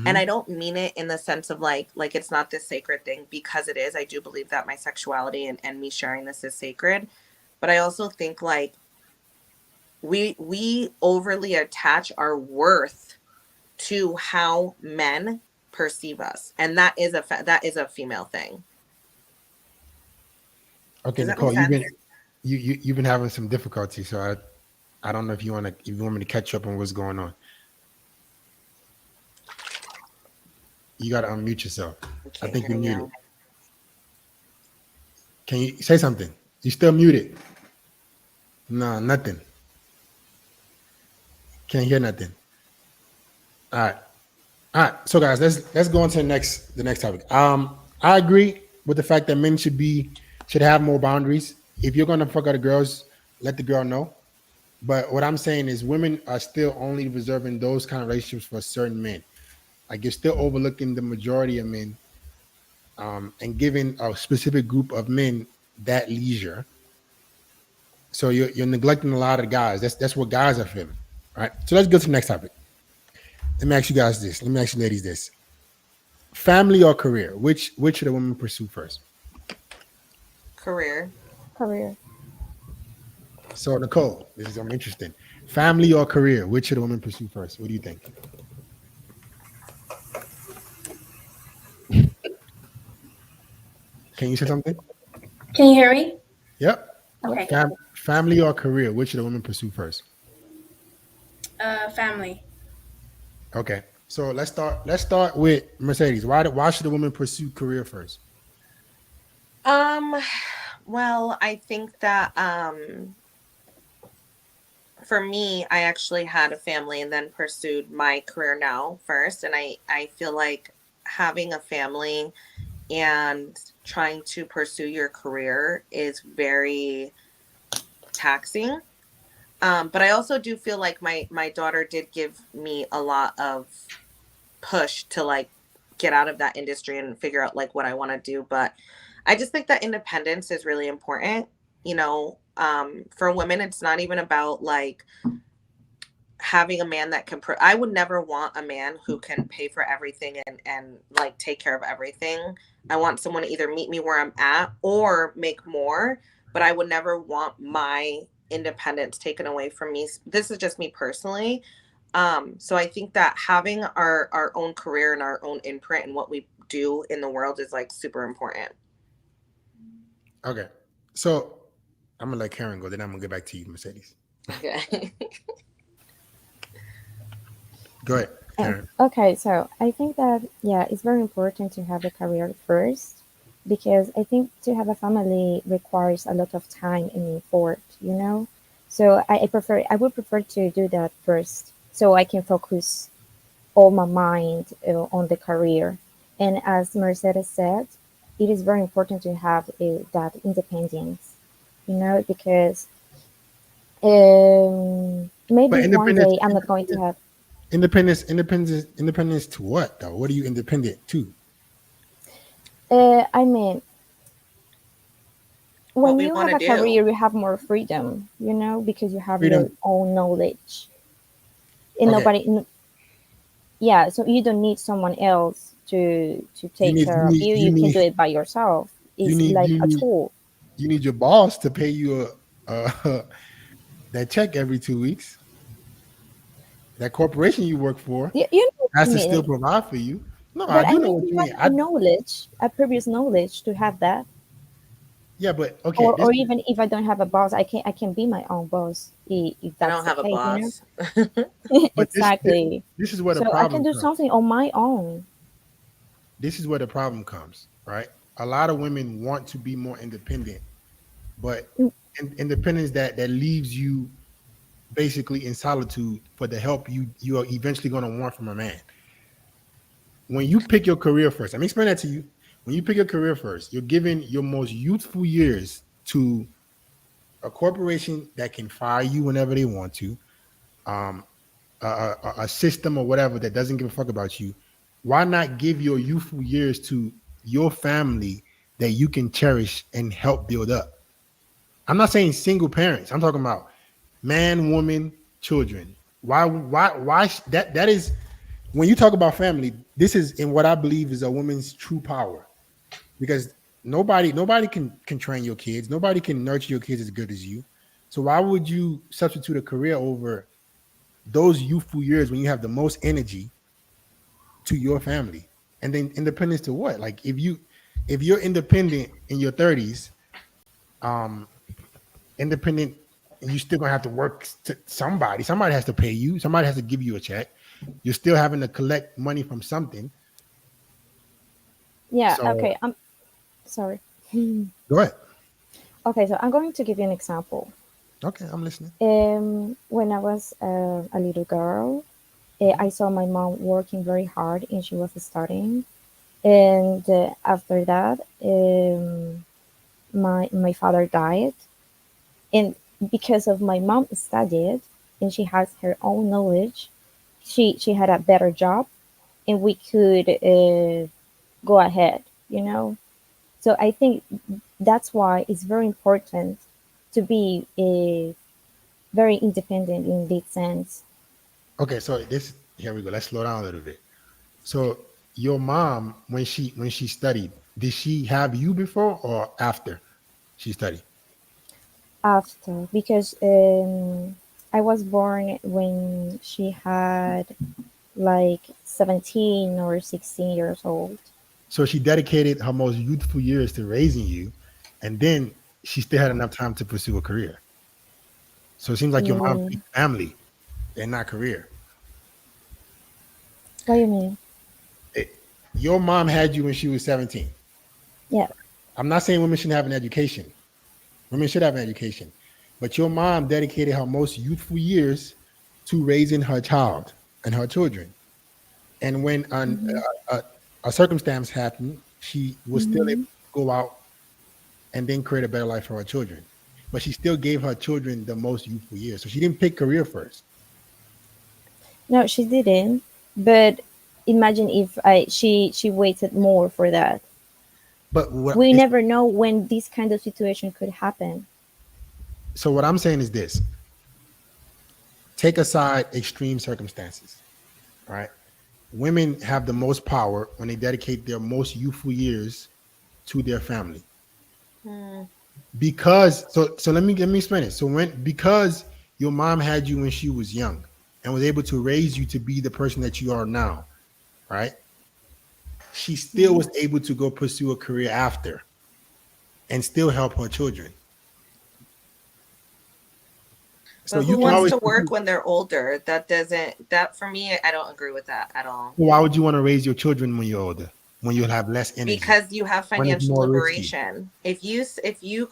And I don't mean it in the sense of like it's not this sacred thing, because it is. I do believe that my sexuality and me sharing this is sacred. But I also think like we overly attach our worth to how men perceive us. And that is a female thing. Okay, Nicole, you've been having some difficulty, so I don't know if you want me to catch up on what's going on. You got to unmute yourself. I think you're muted. Can you say something? You still muted? No, nothing. Can't hear nothing. All right. So guys, let's go on to the next topic. I agree with the fact that men should have more boundaries. If you're gonna fuck other girls, let the girl know. But what I'm saying is, women are still only reserving those kind of relationships for certain men. Like, you're still overlooking the majority of men, and giving a specific group of men that leisure. So you're neglecting a lot of guys. That's what guys are feeling. All right. So let's go to the next topic. Let me ask you guys this. Let me ask you ladies this. Family or career? Which should the women pursue first? Career. So Nicole, this is interesting. Family or career? Which should the women pursue first? What do you think? Can you say something? Can you hear me? Yep. Okay. Family or career? Which should the women pursue first? Family. Okay. So let's start with Mercedes. Why should the woman pursue career first? Well, I think that for me, I actually had a family and then pursued my career now first. And I feel like having a family and trying to pursue your career is very taxing. But I also do feel like my daughter did give me a lot of push to like get out of that industry and figure out like what I want to do. But I just think that independence is really important. You know, for women, it's not even about like having a man that can, I would never want a man who can pay for everything and like take care of everything. I want someone to either meet me where I'm at or make more, but I would never want my independence taken away from me. This is just me personally. So I think that having our own career and our own imprint and what we do in the world is like super important. Okay. So I'm gonna let Karen go, then I'm gonna get back to you, Mercedes. Okay. Go ahead, Karen. Okay, so I think that, yeah, it's very important to have a career first, because I think to have a family requires a lot of time and effort, you know? So I would prefer to do that first, so I can focus all my mind on the career. And as Mercedes said, it is very important to have that independence, you know, because maybe one day I'm not going to have independence to what though? What are you independent to? I mean, when you have a career, you have more freedom, you know, because you have your own knowledge. And nobody, yeah, so you don't need someone else to take care of you. You can do it by yourself. It's like a tool. You need your boss to pay you that check every 2 weeks. That corporation you work for You know what has I to still mean. provide for you. No, I But I do know need what to you have mean. a knowledge, a previous knowledge to have that. Yeah, but okay, Or even if I don't have a boss, I can be my own boss if I that's don't the have a case, you know? boss. but this Exactly. this is where the So I can problem do comes. something on my own. This is where the problem comes, right? A lot of women want to be more independent, but Mm, independence that leaves you basically in solitude for the help you are eventually going to want from a man. When you pick your career first, let me explain that to you. When you pick your career first, you're giving your most youthful years to a corporation that can fire you whenever they want to, um, a system or whatever that doesn't give a fuck about you. Why not give your youthful years to your family that you can cherish and help build up? I'm not saying single parents. I'm talking about man, woman, children. Why that is when you talk about family, this is in what I believe is a woman's true power because nobody can train your kids. Nobody can nurture your kids as good as you. So why would you substitute a career over those youthful years when you have the most energy to your family? And then independence to what? Like if you're independent in your 30s, um, independent and you still gonna have to work to somebody has to pay you, somebody has to give you a check, you're still having to collect money from something. Yeah, So okay. I'm sorry. go ahead. Okay, so I'm going to give you an example. Okay, I'm listening. When I was a little girl, I saw my mom working very hard and she was studying. And after that, my father died. And because of my mom studied and she has her own knowledge, she had a better job and we could go ahead, you know? So I think that's why it's very important to be very independent in this sense. Okay, so this here we go. Let's slow down a little bit. So your mom, when she studied, did she have you before or after she studied? After, because I was born when she had like 17 or 16 years old. So she dedicated her most youthful years to raising you, and then she still had enough time to pursue a career. So it seems like your mom Mm, picked family and not career. what do you mean? It, your mom had you when she was 17. Yeah. I'm not saying women shouldn't have an education. Women should have an education. But your mom dedicated her most youthful years to raising her child and her children. And when Hmm. a circumstance happened, she was still able Hmm. to go out and then create a better life for her children. But she still gave her children the most youthful years. So she didn't pick career first. No, she didn't. But imagine if she waited more for that. But what We it's, never know when this kind of situation could happen. so what I'm saying is this: take aside extreme circumstances, right? Women have the most power when they dedicate their most youthful years to their family. Hmm. Because so let me explain it. So when because your mom had you when she was young and was able to raise you to be the person that you are now, right? She still Mhm. was able to go pursue a career after and still help her children. So But you who can wants always to work when they're older? That doesn't, that for me, I don't agree with that at all. why would you want to raise your children when you're older, when you'll have less energy, Because you have when it's financial more risky? liberation. If you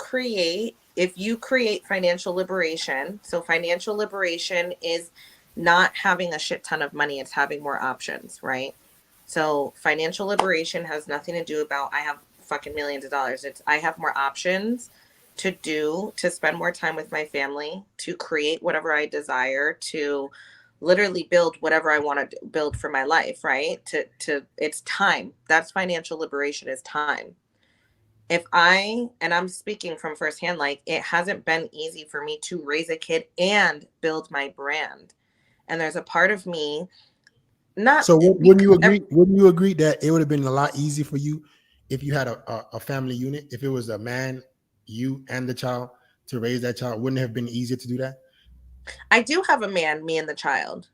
create financial liberation, so financial liberation is not having a shit ton of money, it's having more options, right? So financial liberation has nothing to do about I have fucking millions of dollars. It's I have more options to spend more time with my family, to create whatever I desire, to literally build whatever I want to build for my life, right? To it's time. That's financial liberation, is time. If I, and I'm speaking from firsthand, like it hasn't been easy for me to raise a kid and build my brand. And there's a part of me, not So wouldn't because you agree? Wouldn't you agree that it would have been a lot easier for you if you had a family unit? If it was a man, you and the child to raise that child, wouldn't it have been easier to do that? I do have a man, me and the child.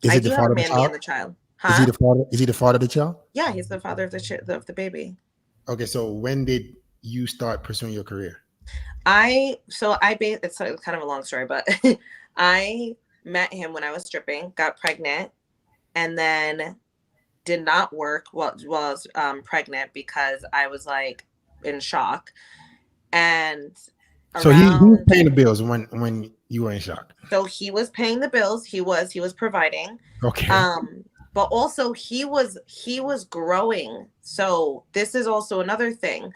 Is I it do the have a father of the man, me and child? the child. Is he Huh? the father? Is he the father of the child? Yeah, he's the father of the baby. Okay, so when did you start pursuing your career? It's kind of a long story, but I met him when I was stripping, got pregnant, and then did not work while I was pregnant because I was like in shock. And So he was around, paying the bills when you were in shock. so he was paying the bills. He was providing. Okay. But also he was growing. So this is also another thing.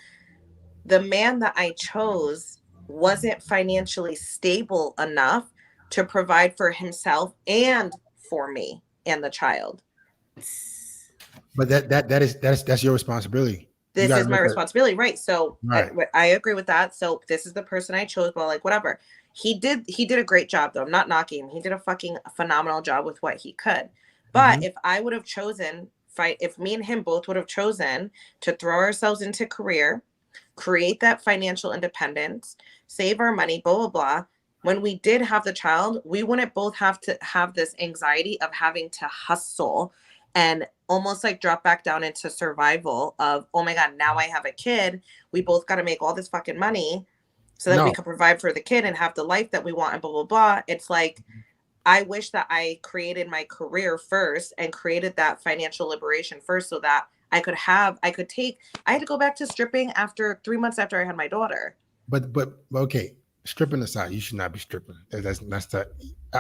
The man that I chose wasn't financially stable enough to provide for himself and for me and the child. But that's your responsibility. You This got to is my make that responsibility, right? So right. I agree with that. So this is the person I chose, but like whatever. He did a great job though. I'm not knocking him. He did a fucking phenomenal job with what he could. But Mhm. if I would have chosen if me and him both would have chosen to throw ourselves into career, create that financial independence, save our money, blah, blah, blah. When we did have the child, we wouldn't both have to have this anxiety of having to hustle and almost like drop back down into survival of, oh my God, now I have a kid. We both got to make all this fucking money so that we No, could provide for the kid and have the life that we want and blah, blah, blah. It's like, I wish that I created my career first and created that financial liberation first so that I had to go back to stripping after 3 months after I had my daughter. but okay. Stripping aside, you should not be stripping. That's that.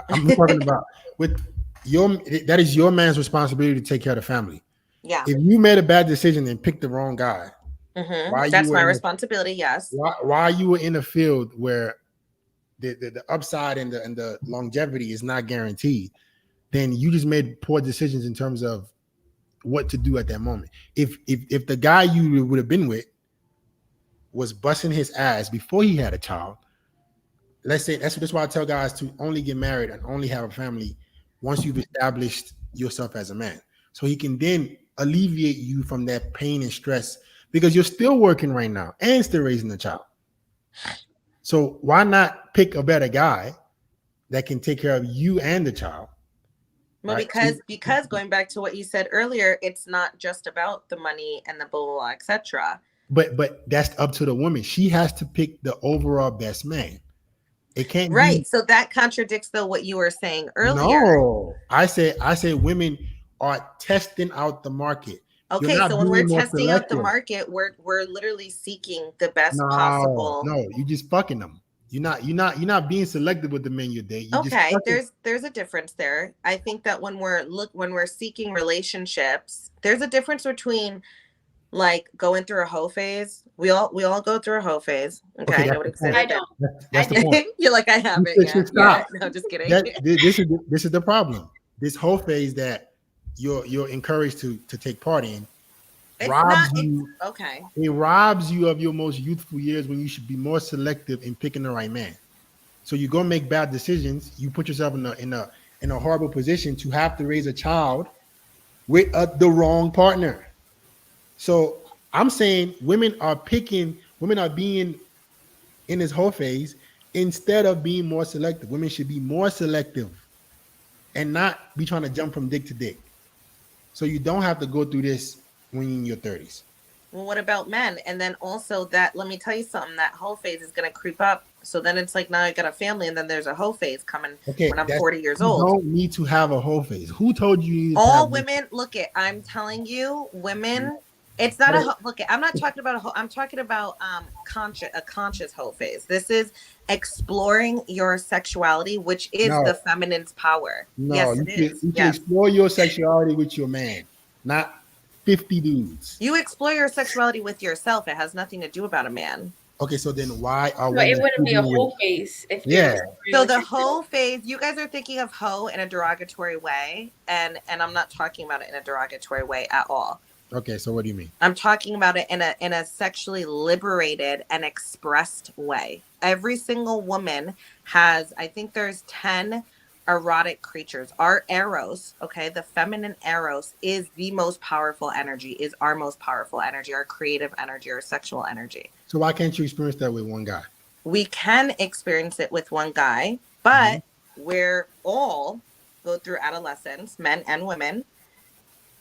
I'm talking about with that is your man's responsibility to take care of the family. Yeah. If you made a bad decision and picked the wrong guy, why you That's were my in responsibility. Yes. why you were in a field where the upside and the longevity is not guaranteed, then you just made poor decisions in terms of what to do at that moment. If the guy you would have been with was busting his ass before he had a child, let's say that's why I tell guys to only get married and only have a family once you've established yourself as a man, so he can then alleviate you from that pain and stress because you're still working right now and still raising a child. So why not pick a better guy that can take care of you and the child? Well, Right? because going back to what you said earlier, it's not just about the money and the blah, blah, blah, etc. But that's up to the woman. She has to pick the overall best man. It can't Right. be. So that contradicts though what you were saying earlier. No, I say women are testing out the market. You're Okay, not so when we're being more testing out the selective. market, we're literally seeking the best No, possible. no, you just fucking them. You're not being selective with the men you date. You just Okay, fucking. there's a difference there. I think that when we're seeking relationships, there's a difference between like going through a hoe phase. We all go through a hoe phase. Okay, Okay, I know that's what the it said. point. I don't. That's the point. You're like, I have it. You Yeah, should yeah. stop. No, just kidding. This is the problem. This whole phase that you're encouraged to take part in robs you. Okay. It robs you of your most youthful years when you should be more selective in picking the right man. So you go make bad decisions. You put yourself in a horrible position to have to raise a child with the wrong partner. So I'm saying women are being in this whole phase instead of being more selective. Women should be more selective and not be trying to jump from dick to dick. So you don't have to go through this when you're in your 30s. Well, what about men? And then also that, let me tell you something, that hoe phase is going to creep up. So then it's like, now I got a family and then there's a hoe phase coming Okay, when I'm 40 years you old. don't need to have a whole phase. Who told you need to All have women, look it, I'm telling you, women, it's not look it, I'm not talking about I'm talking about a conscious hoe phase. This is exploring your sexuality, which is the feminine's power. No, Yes, you it is. can Yes. explore your sexuality with your man, not 50 dudes. You explore your sexuality with yourself. It has nothing to do about a man. Okay, so then why are But it women wouldn't be a choosing whole phase if Yeah. So the hoe phase, you guys are thinking of hoe in a derogatory way, and I'm not talking about it in a derogatory way at all. Okay, so what do you mean? I'm talking about it in a sexually liberated and expressed way. Every single woman has, I think there's 10 erotic creatures. Our eros, okay, the feminine eros is the most powerful energy, is our most powerful energy, our creative energy, our sexual energy. So why can't you experience that with one guy? We can experience it with one guy, But we're all go through adolescence, men and women,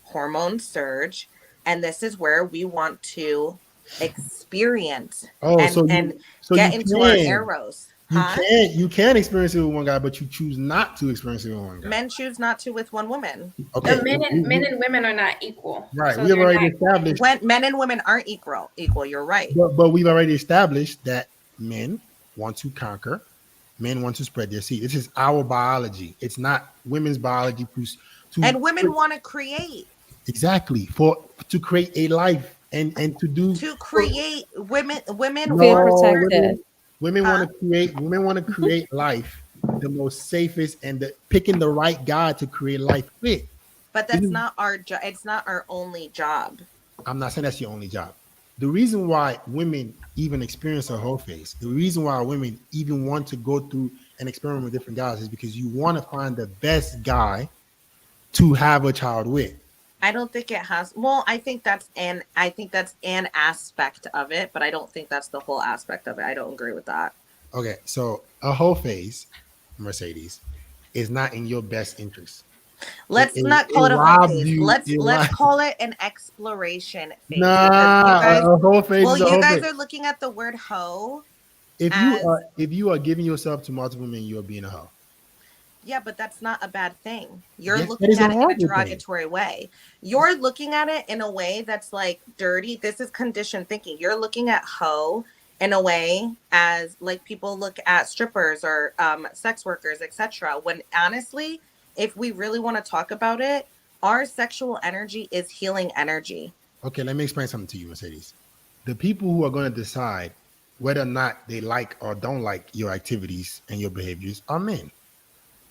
hormones surge, and this is where we want to experience and get into our eros. You can experience it with one guy, but you choose not to experience it with one guy. Men choose not to with one woman. Okay. Men and women are not equal. Right. So we've already established when men and women aren't equal. You're right. But we've already established that men want to conquer, men want to spread their seed. This is our biology. It's not women's biology. And women want to create. Exactly. To create a life and to create women feel protected. Women want to create life, the most safest and picking the right guy to create life with. But that's not our job. It's not our only job. I'm not saying that's your only job. The reason why women even experience a whole phase, the reason why women even want to go through and experiment with different guys is because you want to find the best guy to have a child with. I don't think it has. Well, I think that's an aspect of it, but I don't think that's the whole aspect of it. I don't agree with that. Okay, so a whole phase, Mercedes, is not in your best interest. Let's not call it a whole phase. Let's call it an exploration phase. A whole phase. Well, you guys are looking at the word hoe. If you are giving yourself to multiple men, you are being a hoe. Yeah, but that's not a bad thing. You're looking at it in a derogatory way. You're looking at it in a way that's like dirty. This is conditioned thinking. You're looking at hoe in a way as like people look at strippers or sex workers, etc. When honestly, if we really want to talk about it, our sexual energy is healing energy. Okay, let me explain something to you, Mercedes. The people who are going to decide whether or not they like or don't like your activities and your behaviors are men.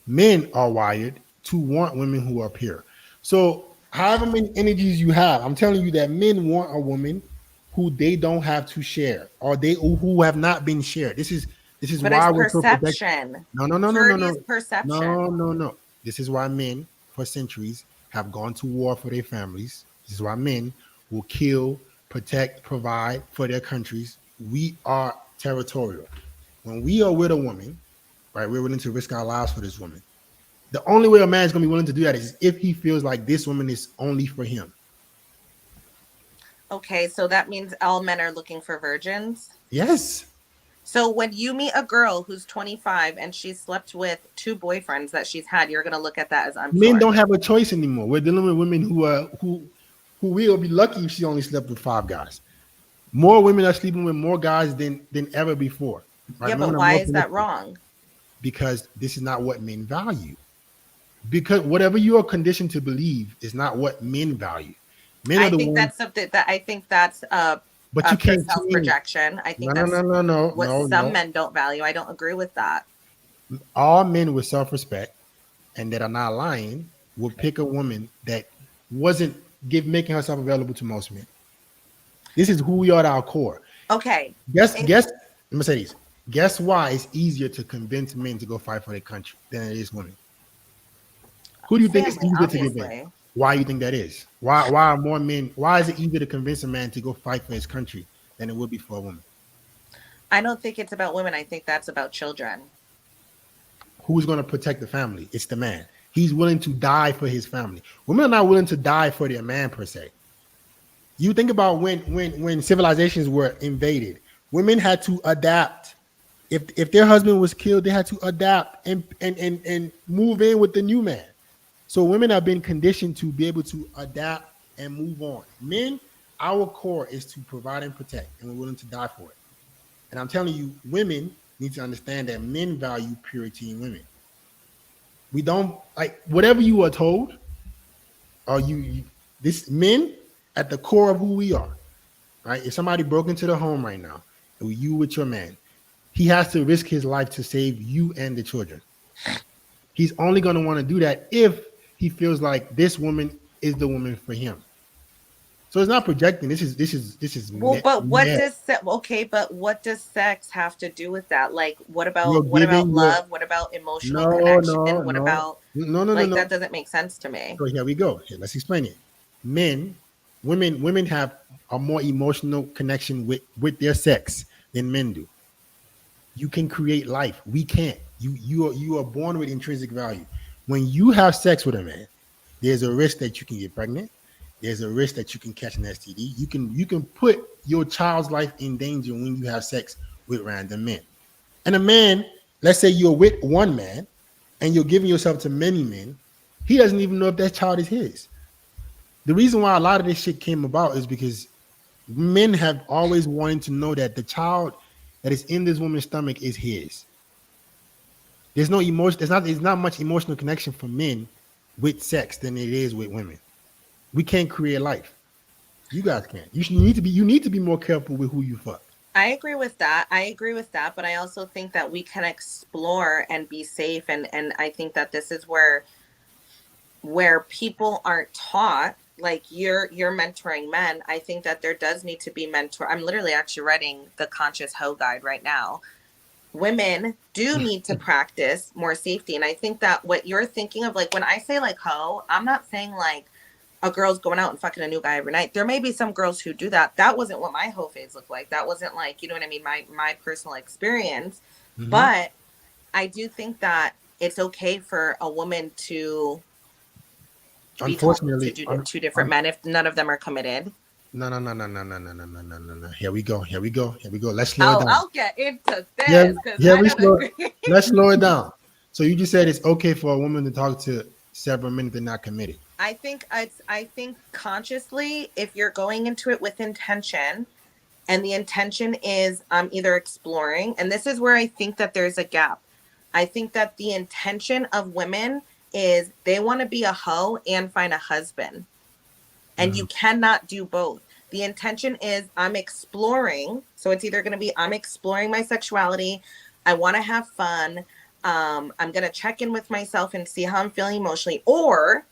Men are wired to want women who are pure. So however many energies you have, I'm telling you that men want a woman who they don't have to share or who have not been shared. This is why we're perception. No. Perception. No. This is why men for centuries have gone to war for their families. This is why men will kill, protect, provide for their countries. We are territorial. When we are with a woman, right, we're willing to risk our lives for this woman. The only way a man is going to be willing to do that is if he feels like this woman is only for him. Okay, so that means all men are looking for virgins? Yes. So when you meet a girl who's 25 and she's slept with 2 boyfriends that she's had, you're going to look at that as unpure. Men don't have a choice anymore. We're dealing with women who will be lucky if she only slept with 5 guys. More women are sleeping with more guys than ever before. Right? Yeah, but why is that wrong? Because this is not what men value. Because whatever you are conditioned to believe is not what men value. Men I think that's something that I think that's but you can't self-projection. I think that's what some men don't value. I don't agree with that. All men with self-respect and that are not lying will pick a woman that wasn't making herself available to most men. This is who we are at our core. Okay. Guess Mercedes. Guess why it's easier to convince men to go fight for their country than it is women? Who do you think is easier to convince? Why do you think that is? Why are more men? Why is it easier to convince a man to go fight for his country than it would be for a woman? I don't think it's about women. I think that's about children. Who's going to protect the family? It's the man. He's willing to die for his family. Women are not willing to die for their man per se. You think about when civilizations were invaded, women had to adapt. If their husband was killed, they had to adapt and move in with the new man. So women have been conditioned to be able to adapt and move on. Men, our core is to provide and protect, and we're willing to die for it. And I'm telling you, women need to understand that men value purity in women. We don't like whatever you are told, or this men at the core of who we are, right? If somebody broke into the home right now, and you with your man, he has to risk his life to save you and the children. He's only going to want to do that if he feels like this woman is the woman for him. So it's not projecting. This is. Well, but what does sex have to do with that? Like, what about love? What about emotional connection? What about that doesn't make sense to me. So here we go. Here, let's explain it. Women have a more emotional connection with their sex than men do. You can create life. We can't. You are born with intrinsic value. When you have sex with a man, there's a risk that you can get pregnant. There's a risk that you can catch an STD. You can put your child's life in danger when you have sex with random men. And a man, let's say you're with one man and you're giving yourself to many men, he doesn't even know if that child is his. The reason why a lot of this shit came about is because men have always wanted to know that the child that is in this woman's stomach is his. There's no emotion. There's not much emotional connection for men with sex than it is with women. We can't create life. You guys can't. You need to be more careful with who you fuck. I agree with that. But I also think that we can explore and be safe. And I think that this is where people aren't taught. Like you're mentoring men. I think that there does need to be mentor. I'm literally actually writing the Conscious Hoe Guide right now. Women do need to practice more safety. And I think that what you're thinking of, like when I say like hoe, I'm not saying like a girl's going out and fucking a new guy every night. There may be some girls who do that. That wasn't what my hoe phase looked like. That wasn't like, you know what I mean? My personal experience. Mm-hmm. But I do think that it's okay for a woman to be unfortunately to two different men if none of them are committed. No. Here we go. Let's slow it down. I'll get into this. Let's slow it down. So you just said it's okay for a woman to talk to several men if they're not committed. I think consciously, if you're going into it with intention, and the intention is either exploring, and this is where I think that there's a gap. I think that the intention of women is they want to be a hoe and find a husband. And you cannot do both. The intention is I'm exploring. So it's either going to be I'm exploring my sexuality. I want to have fun. I'm going to check in with myself and see how I'm feeling emotionally. Or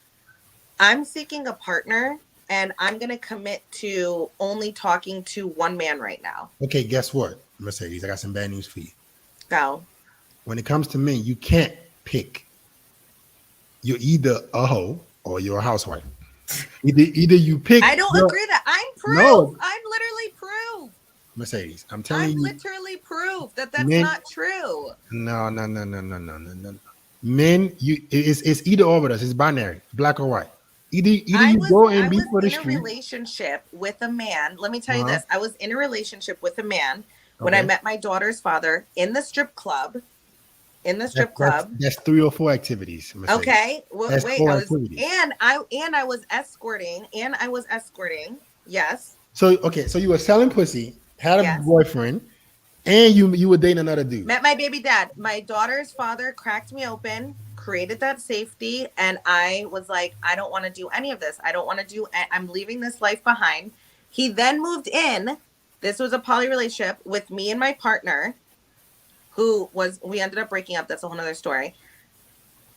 I'm seeking a partner and I'm going to commit to only talking to one man right now. Okay, guess what, Mercedes? I got some bad news for you. Go. When it comes to men, you can't pick. You're either a hoe or you're a housewife. Either you pick. I don't agree that I'm proof. No. I'm literally proof. Mercedes, I'm telling you. I'm literally proof that that's not true. No. Men, it's either or with us. It's binary, black or white. Either you go and be for the street. I was in a relationship with a man. Let me tell you this. I was in a relationship with a man when I met my daughter's father in the strip club. That's 3 or 4 activities. Mercedes. Okay. Well, wait. I was escorting. Yes. So you were selling pussy, had a boyfriend, and you were dating another dude. Met my baby dad. My daughter's father cracked me open, created that safety, and I was like, I don't want to do any of this. I'm leaving this life behind. He then moved in. This was a poly relationship with me and my partner. We ended up breaking up. That's a whole nother story.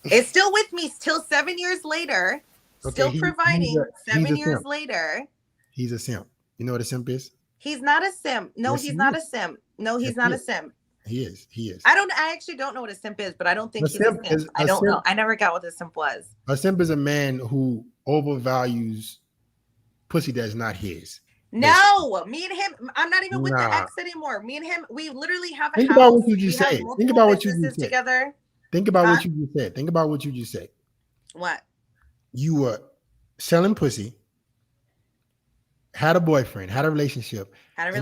It's still with me till 7 years later, still providing 7 years later. He's a simp. You know what a simp is? He's not a simp. No, he's not a simp. No, he's not a simp. He is. I actually don't know what a simp is, but I don't think he's a simp. I don't know. I never got what a simp was. A simp is a man who overvalues pussy that's not his. No, me and him, I'm not even with the ex anymore. Me and him, we literally have a house. Think about what you just said. Think about what you just said. Together. Think about what you just said. Think about what you just said. What? You were selling pussy, had a boyfriend, had a relationship. I had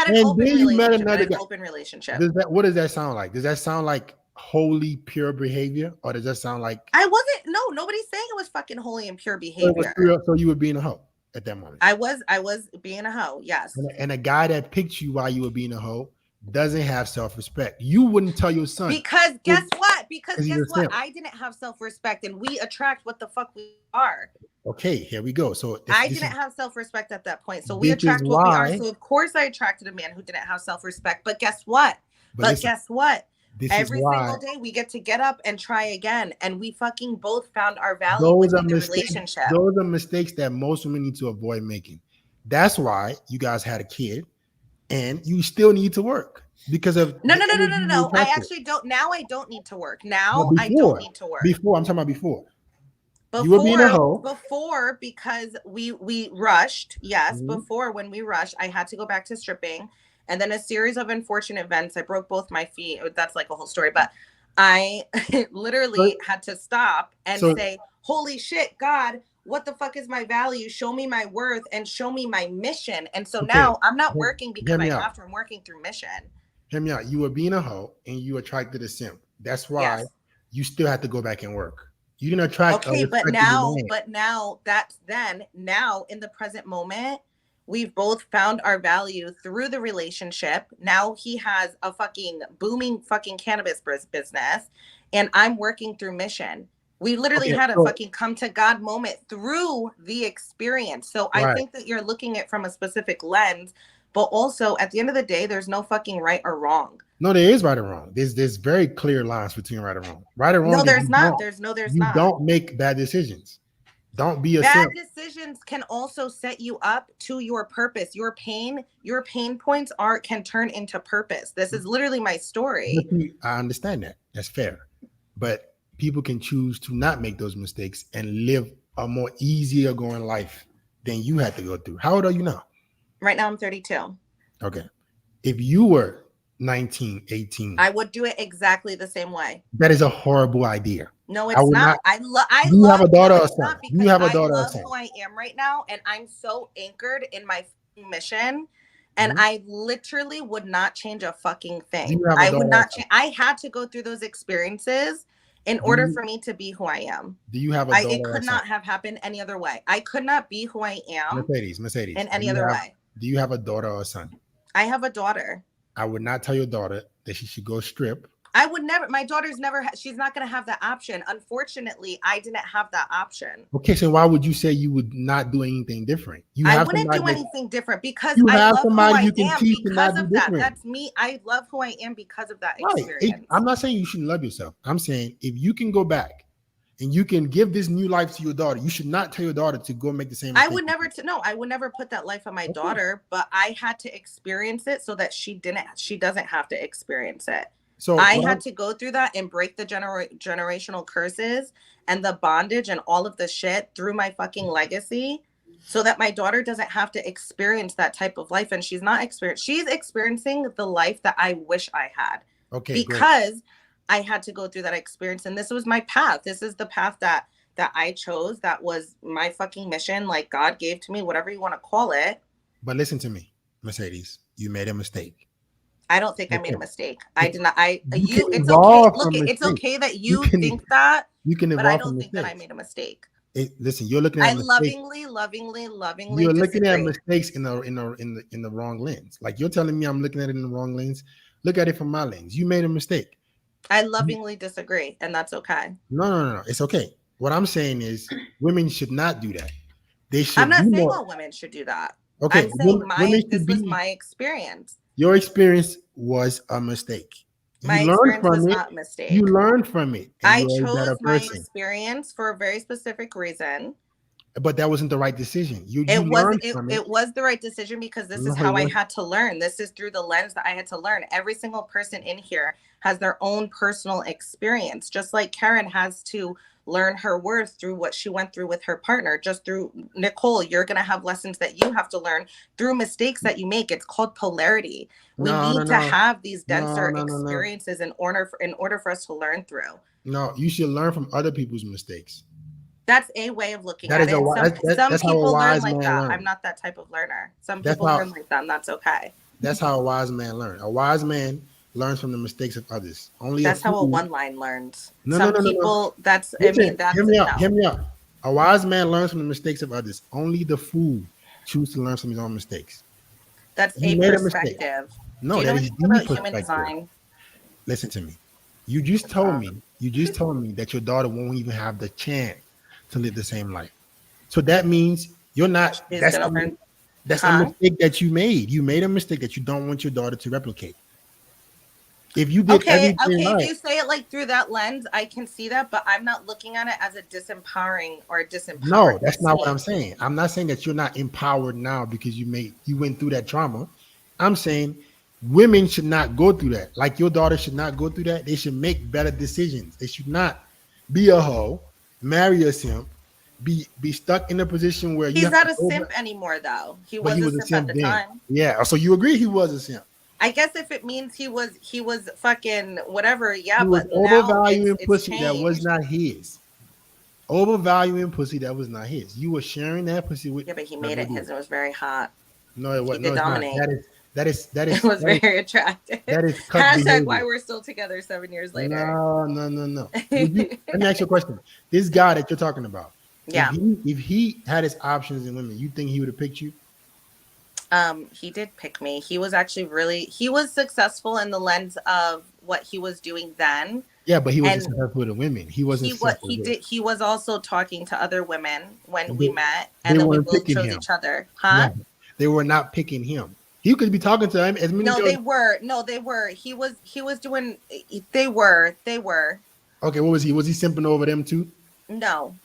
an open relationship. What does that sound like? Does that sound like holy, pure behavior? Or does that sound like... nobody's saying it was fucking holy and pure behavior. So you were being a hoe at that moment. I was being a hoe, yes. And a guy that picked you while you were being a hoe doesn't have self-respect. You wouldn't tell your son. Because guess what? I didn't have self-respect, and we attract what the fuck we are. Okay, here we go. So I didn't have self-respect at that point. So we attract what we are. So of course I attracted a man who didn't have self-respect. But guess what? Every single day we get up and try again, and we fucking both found our value within the relationship. Those are mistakes that most women need to avoid making. That's why you guys had a kid, and you still need to work because of no. I actually don't. Now I don't need to work. I don't need to work. Before, I'm talking about before. You were being a hoe. Before, because we rushed. Yes, before when we rushed, I had to go back to stripping. And then a series of unfortunate events. I broke both my feet. That's like a whole story. But I literally had to stop and So- say, holy shit, God, what the fuck is my value? Show me my worth and show me my mission. And so now I'm not working because I have to, I'm working through mission. Hear me out. You were being a hoe and you attracted a simp. That's why you still have to go back and work. You didn't attract. Okay, but now that's now in the present moment, we've both found our value through the relationship. Now he has a fucking booming fucking cannabis business, and I'm working through mission. We literally had a fucking come to God moment through the experience. So I think that you're looking at it from a specific lens, but also at the end of the day, there's no fucking right or wrong. No, there is right or wrong. There's very clear lines between right or wrong. Right or wrong. No, there's not. You don't make bad decisions. Don't be a bad simp. decisions can also set you up to your purpose. Your pain points can turn into purpose. This is literally my story. I understand that. That's fair. But people can choose to not make those mistakes and live a more easier going life than you had to go through. How old are you now? Right now I'm 32. Okay. If you were 19, 18, I would do it exactly the same way. That is a horrible idea. No, it's not. You have a daughter or son. You have a daughter or son. I love who I am right now, and I'm so anchored in my mission, and I literally would not change a fucking thing. I would not change. I had to go through those experiences in order for me to be who I am. Do you have a daughter? It could not have happened any other way. I could not be who I am. Mercedes. In any other way. Do you have a daughter or a son? I have a daughter. I would not tell your daughter that she should go strip. I would never. My daughter's never. She's not going to have that option. Unfortunately, I didn't have that option. Okay, so why would you say you would not do anything different? I wouldn't do anything different because I love who I am because of that. That's me. I love who I am because of that experience. I'm not saying you shouldn't love yourself. I'm saying if you can go back and you can give this new life to your daughter, you should not tell your daughter to go make the same mistake. I would never put that life on my daughter, but I had to experience it so that she doesn't have to experience it. So I had to go through that and break the generational curses and the bondage and all of the shit through my fucking legacy so that my daughter doesn't have to experience that type of life. And she's experiencing the life that I wish I had. Okay. Because I had to go through that experience. And this was my path. This is the path that I chose. That was my fucking mission. Like God gave to me, whatever you want to call it. But listen to me, Mercedes, you made a mistake. I don't think I made a mistake. I did not. It's okay. Look, it's okay that you think that. You can evolve, but I don't think that I made a mistake. Listen, you're looking at. I lovingly. You're looking at mistakes in the wrong lens. Like you're telling me, I'm looking at it in the wrong lens. Look at it from my lens. You made a mistake. I lovingly disagree, and that's okay. No. It's okay. What I'm saying is, women should not do that. They should. I'm not saying all women should do that. Okay, I'm saying this was my experience. Your experience was a mistake. My experience was not a mistake. You learned from it. I chose my experience for a very specific reason. But that wasn't the right decision. It was the right decision because this is how I had to learn. This is through the lens that I had to learn. Every single person in here has their own personal experience. Just like Karen has to learn her worth through what she went through with her partner. Just through Nicole, you're going to have lessons that you have to learn through mistakes that you make. It's called polarity. We need to have these denser experiences in order for us to learn through. No, you should learn from other people's mistakes. That's a way of looking at it. Some people learn like that. I'm not that type of learner. Some people learn like that, and that's okay. That's how a wise man learns. A wise man learns from the mistakes of others. That's how a one line learns. Hear me out. A wise man learns from the mistakes of others. Only the fool chooses to learn from his own mistakes. That's a perspective. No, that is the perspective. Listen to me. You just told me that your daughter won't even have the chance to live the same life. So that means you're not. That's a mistake that you made. You made a mistake that you don't want your daughter to replicate. If you did everything right, if you say it like through that lens, I can see that, but I'm not looking at it as a disempowering or a disempowered. No, that's not what I'm saying. I'm not saying that you're not empowered now because you went through that trauma. I'm saying women should not go through that. Like your daughter should not go through that. They should make better decisions. They should not be a hoe, marry a simp, be stuck in a position where he's not a simp anymore though. He was a simp at the time. Yeah, so you agree he was a simp. I guess if it means he was fucking whatever, yeah, He was but now overvaluing it's pussy that was changed. not his. Overvaluing pussy that was not his. You were sharing that pussy with. Yeah, but he made another it dude. his. It was very hot. No, it was. He No, did it's not. dominate. That It was is very attractive. that is cut Hashtag why behavior. we're still together 7 years later. No. Let me ask you a question. This guy that you're talking about, Yeah. if he had his options in women, you think he would have picked you? He did pick me. He was actually he was successful in the lens of what he was doing then. Yeah, but he was And successful with women. He wasn't successful with women. he was also talking to other women when And we met, and then we weren't both picking chose him. each other. Huh? Yeah, they were not picking him. He could be talking to him as many No, girls. they were. No, they were. He was doing. They were. Okay, what was he? Was he simping over them too? No.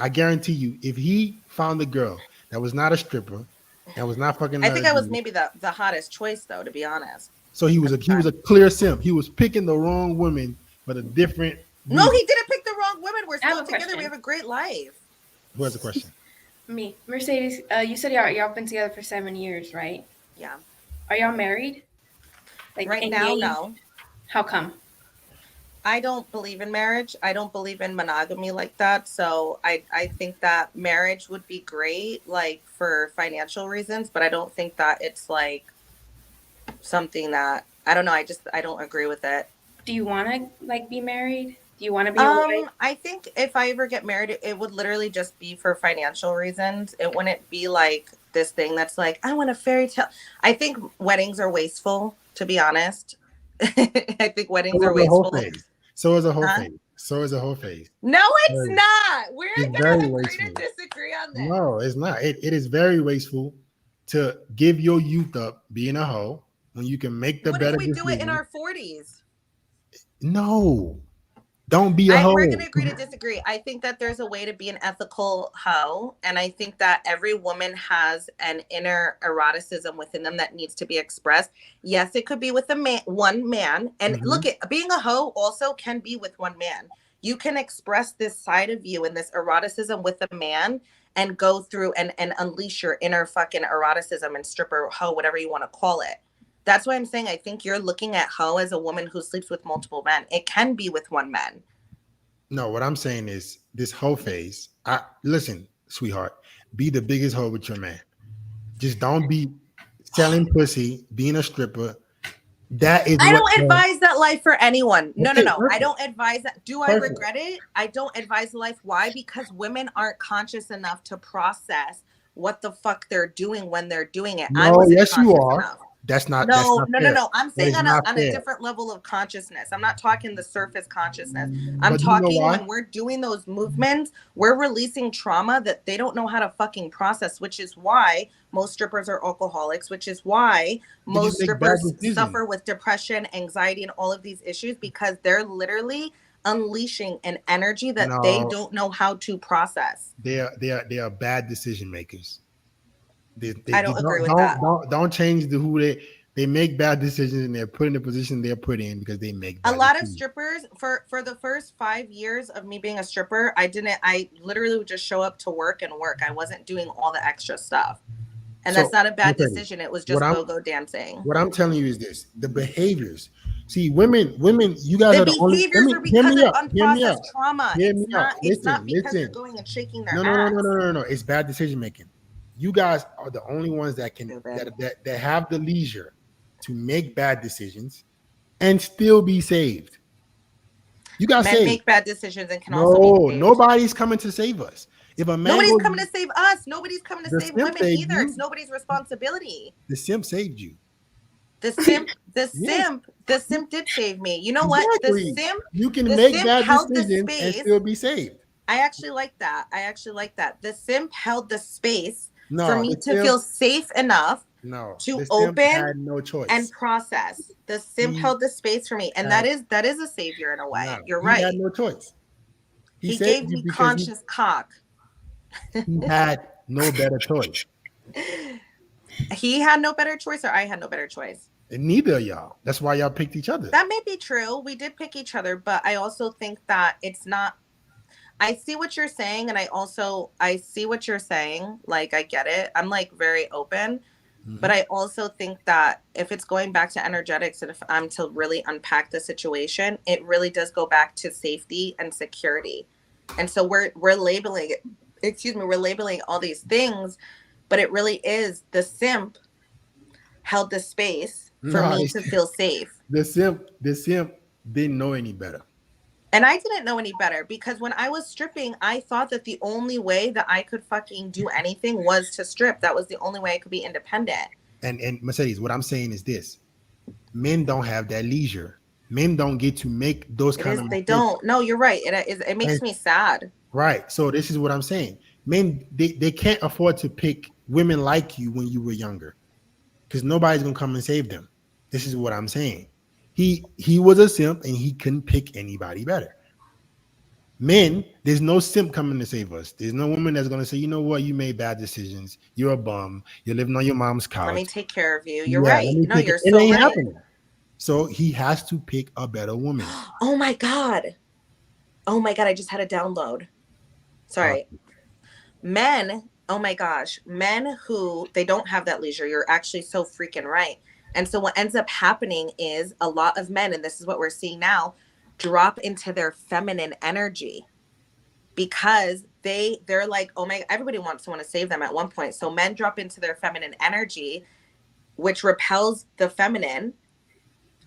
I guarantee you, if he found a girl that was not a stripper, that was not fucking. I think I was maybe the hottest choice, though, to be honest. So he was a clear simp. He was picking the wrong women for the different. No, he didn't pick the wrong women. We're I have still a together. question. We have a great life. Who has a question? Me, Mercedes. You said y'all been together for 7 years, right? Yeah. Are y'all married? Like Right now, engaged? no. How come? I don't believe in marriage. I don't believe in monogamy like that. So I think that marriage would be great, like for financial reasons, but I don't think that it's like something that I don't know. I don't agree with it. Do you want to like be married? Do you want to be a wife? I think if I ever get married, it would literally just be for financial reasons. It wouldn't be like this thing that's like, I want a fairy tale. I think weddings are wasteful, to be honest. I think weddings are wasteful. So is a whole phase. So is a whole phase. No, it's not. We're gonna agree to disagree on this. No, it's not. It is very wasteful to give your youth up being a hoe when you can make the better decision. What if we do it in our 40s? No. Don't be a hoe. We're gonna agree to disagree. I think that there's a way to be an ethical hoe, and I think that every woman has an inner eroticism within them that needs to be expressed. Yes, it could be with one man, and look, at being a hoe also can be with one man. You can express this side of you and this eroticism with a man, and go through and unleash your inner fucking eroticism and stripper, hoe, whatever you want to call it. That's why I'm saying I think you're looking at hoe as a woman who sleeps with multiple men. It can be with one man. No, what I'm saying is this hoe phase. Listen, sweetheart, be the biggest hoe with your man. Just don't be selling pussy, being a stripper. That is. I don't advise that life for anyone. No. Perfect. I don't advise that. Do I regret it? I don't advise life. Why? Because women aren't conscious enough to process what the fuck they're doing when they're doing it. No, yes, you are. Enough. That's not. No. I'm saying on a different level of consciousness. I'm not talking the surface consciousness. I'm talking when we're doing those movements, we're releasing trauma that they don't know how to fucking process, which is why most strippers are alcoholics, which is why most strippers suffer with depression, anxiety, and all of these issues, because they're literally unleashing an energy that they don't know how to process. They are bad decision makers. I don't agree with that. Don't change who they make bad decisions, and they're put in the position they're put in because they make bad a lot decisions. of strippers for the first 5 years of me being a stripper, I literally would just show up to work. I wasn't doing all the extra stuff, and that's not a bad decision. It was just go dancing. What I'm telling you is this: the behaviors. See, women, you guys are the only. The behaviors are because of unprocessed trauma. It's not because they're going and shaking their ass. No. It's bad decision making. You guys are the only ones that can that have the leisure to make bad decisions and still be saved. You guys make bad decisions and can also be saved. Nobody's coming to save us. If a man nobody's coming to save us. Nobody's coming to save women either. It's nobody's responsibility. The simp saved you. The simp did save me. You know what? The simp, you can make bad decisions and still be saved. I actually like that. The simp held the space for me to feel safe enough to open and process. The simp held the space for me, and that is a savior in a way. You're right. He had no choice. He gave me conscious cock. He had no better choice. He had no better choice, or I had no better choice. And neither of y'all. That's why y'all picked each other. That may be true. We did pick each other, but I also think that it's not. I see what you're saying, and I see what you're saying. Like, I get it. I'm like very open, But I also think that if it's going back to energetics and if I'm to really unpack the situation, it really does go back to safety and security. And so we're labeling it, we're labeling all these things, but it really is the simp held the space for me to feel safe. The simp didn't know any better. And I didn't know any better because when I was stripping, I thought that the only way that I could fucking do anything was to strip. That was the only way I could be independent. And Mercedes, what I'm saying is this: men don't have that leisure. Men don't get to make those kind of They mistakes. don't. No, you're right. It makes me sad. Right. So this is what I'm saying. Men, they can't afford to pick women like you when you were younger, because nobody's gonna come and save them. This is what I'm saying. He was a simp and he couldn't pick anybody better. Men, there's no simp coming to save us. There's no woman that's gonna say, you know what, you made bad decisions. You're a bum. You're living on your mom's couch. Let me take care of you. You're right. No, you're it so ain't right. happening. So he has to pick a better woman. Oh my God. I just had a download. Sorry. Men, oh my gosh, men who they don't have that leisure. You're actually so freaking right. And so what ends up happening is a lot of men, and this is what we're seeing now, drop into their feminine energy because they're like, oh my, everybody wants someone to save them at one point. So men drop into their feminine energy, which repels the feminine.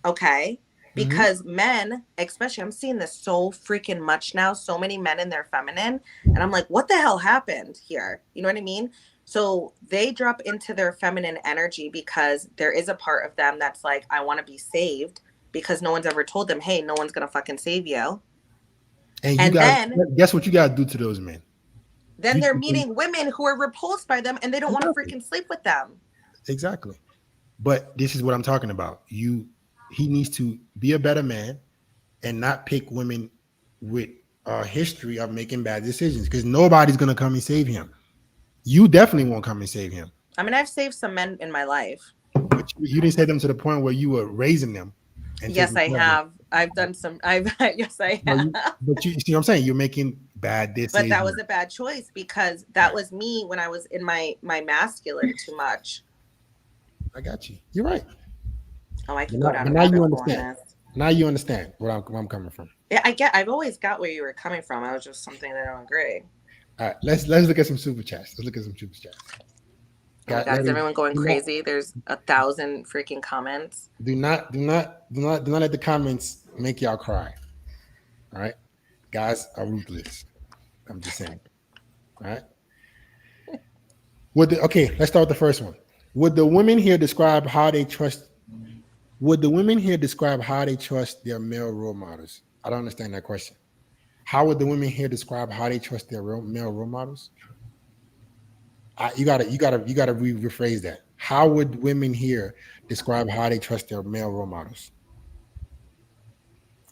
Okay. Because men, especially, I'm seeing this so freaking much now. So many men in their feminine. And I'm like, what the hell happened here? You know what I mean? So they drop into their feminine energy because there is a part of them that's like, I want to be saved, because no one's ever told them, hey, no one's going to fucking save you. And then guess what you got to do to those men? Then they're meeting women who are repulsed by them and they don't want to freaking sleep with them. Exactly. But this is what I'm talking about. He needs to be a better man and not pick women with a history of making bad decisions, because nobody's going to come and save him. You definitely won't come and save him. I mean, I've saved some men in my life. But you didn't save them to the point where you were raising them. Yes, I have. I've done some. Yes, I have. But you see what I'm saying? You're making bad decisions. But that was a bad choice because that was me when I was in my masculine too much. I got you. You're right. Oh, I can go down. Now you understand. Now you understand where I'm coming from. Yeah, I've always got where you were coming from. I was just something that I don't agree. All right, let's look at some super chats. Oh my God, is everyone going crazy? There's 1,000 freaking comments. Do not let the comments make y'all cry. All right, guys are ruthless. I'm just saying. All right. Let's start with the first one. Would the women here describe how they trust their male role models? I don't understand that question. How would the women here describe how they trust their male role models? You gotta rephrase that. How would women here describe how they trust their male role models?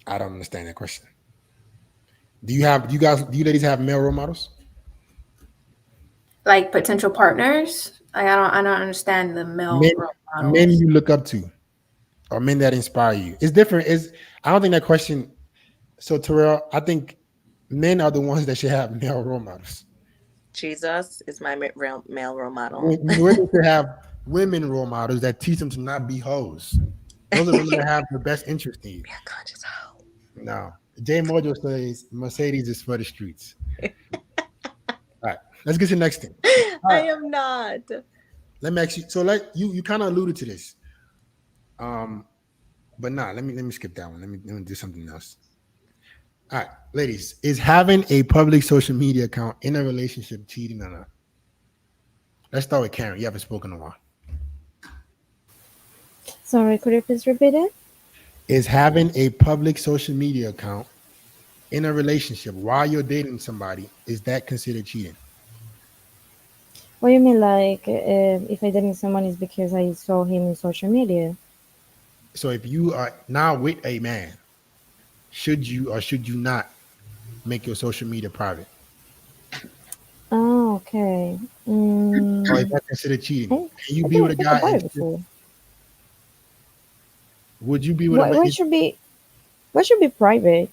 I don't understand that question. Do you ladies have male role models? Like potential partners? I don't understand the male role models. Men you look up to, or men that inspire you. It's different. I don't think that question. So Terrell, I think men are the ones that should have male role models. Jesus is my male role model. Women should have women role models that teach them to not be hoes. Those are the women that have the best interest in you. Be a conscious hoe. No. Jay Mojo says Mercedes is for the streets. All right, let's get to the next thing. I am not. Let me actually. So you kind of alluded to this. But let me skip that one. Let me do something else. All right, ladies, is having a public social media account in a relationship cheating or not? Let's start with Karen. You haven't spoken in a while. Sorry, could you please repeat it? Is having a public social media account in a relationship while you're dating somebody, is that considered cheating? What do you mean, like, if I dating someone is because I saw him in social media? So if you are now with a man, should you or should you not make your social media private? Oh, okay. Or is that considered cheating? Can you be with a guy? Would you be with what should be private?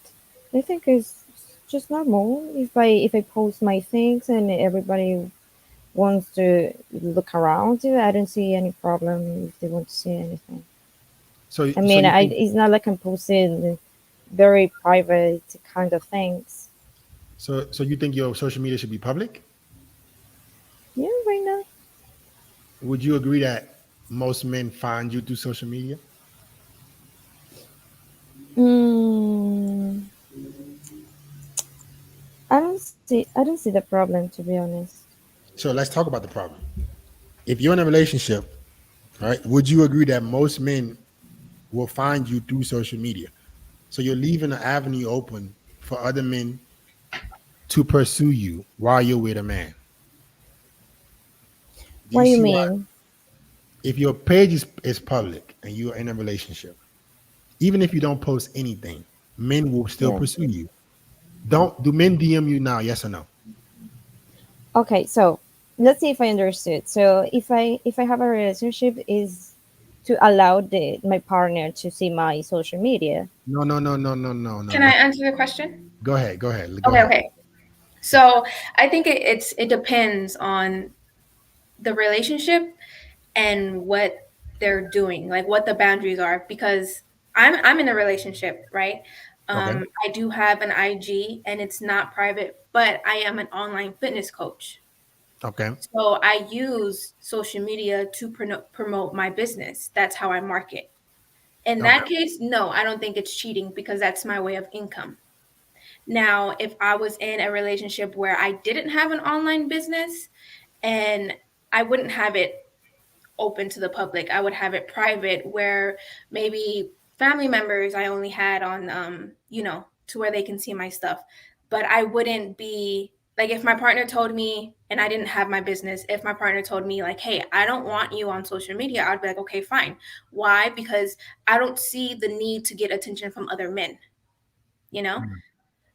I think it's just normal. If I post my things and everybody wants to look around, I don't see any problem if they want to see anything. So I mean, you think, it's not like I'm posting very private kind of things. so you think your social media should be public? Yeah, right now. Would you agree that most men find you through social media? Mm, I don't see the problem, to be honest. So let's talk about the problem. If you're in a relationship, right, would you agree that most men will find you through social media? So you're leaving an avenue open for other men to pursue you while you're with a man. Do What you do you see why? mean? If your page is public and you're in a relationship, even if you don't post anything, men will still Yeah. pursue you. Do men DM you now? Yes or no? Okay, so let's see if I understood. So if I have a relationship, is to allow my partner to see my social media. No, no, no, no, no, no, no, Can I no. answer the question? Go ahead. Go ahead. Go Okay, ahead. okay. So I think it depends on the relationship and what they're doing, like what the boundaries are. Because I'm in a relationship, right? Okay. I do have an IG, and it's not private, but I am an online fitness coach. Okay. So I use social media to promote my business. That's how I market. In Okay. that case, no, I don't think it's cheating because that's my way of income. Now, if I was in a relationship where I didn't have an online business, and I wouldn't have it open to the public, I would have it private, where maybe family members I only had on, to where they can see my stuff. But I wouldn't be like, if my partner told me, and I didn't have my business, if my partner told me, like, hey, I don't want you on social media, I'd be like, okay, fine. Why? Because I don't see the need to get attention from other men, you know? Mm.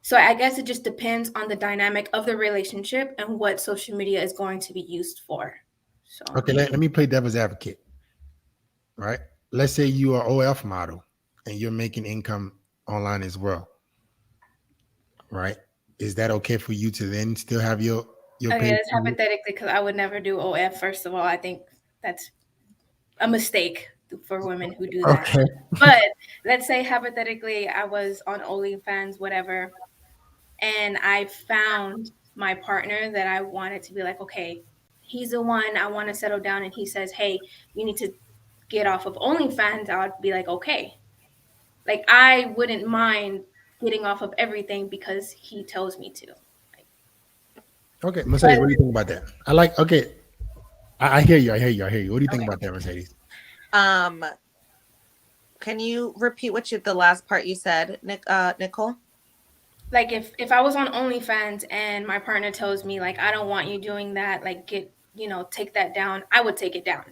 So I guess it just depends on the dynamic of the relationship and what social media is going to be used for. So Okay. Let me play devil's advocate. Right. Let's say you are OF model and you're making income online as well. Right. Is that okay for you to then still have your okay, page? that's hypothetically, because I would never do OF. First of all, I think that's a mistake for women who do that. Okay. But let's say hypothetically, I was on OnlyFans, whatever, and I found my partner that I wanted to be like, okay, he's the one I want to settle down, and he says, hey, you need to get off of OnlyFans. I would be like, okay. Like, I wouldn't mind getting off of everything because he tells me to. Okay. Mercedes, what do you think about that? Okay. I hear you. I hear you. I hear you. What do you think Okay. about that, Mercedes? Can you repeat the last part you said, Nicole? Like, if I was on OnlyFans and my partner tells me, like, I don't want you doing that, like, take that down, I would take it down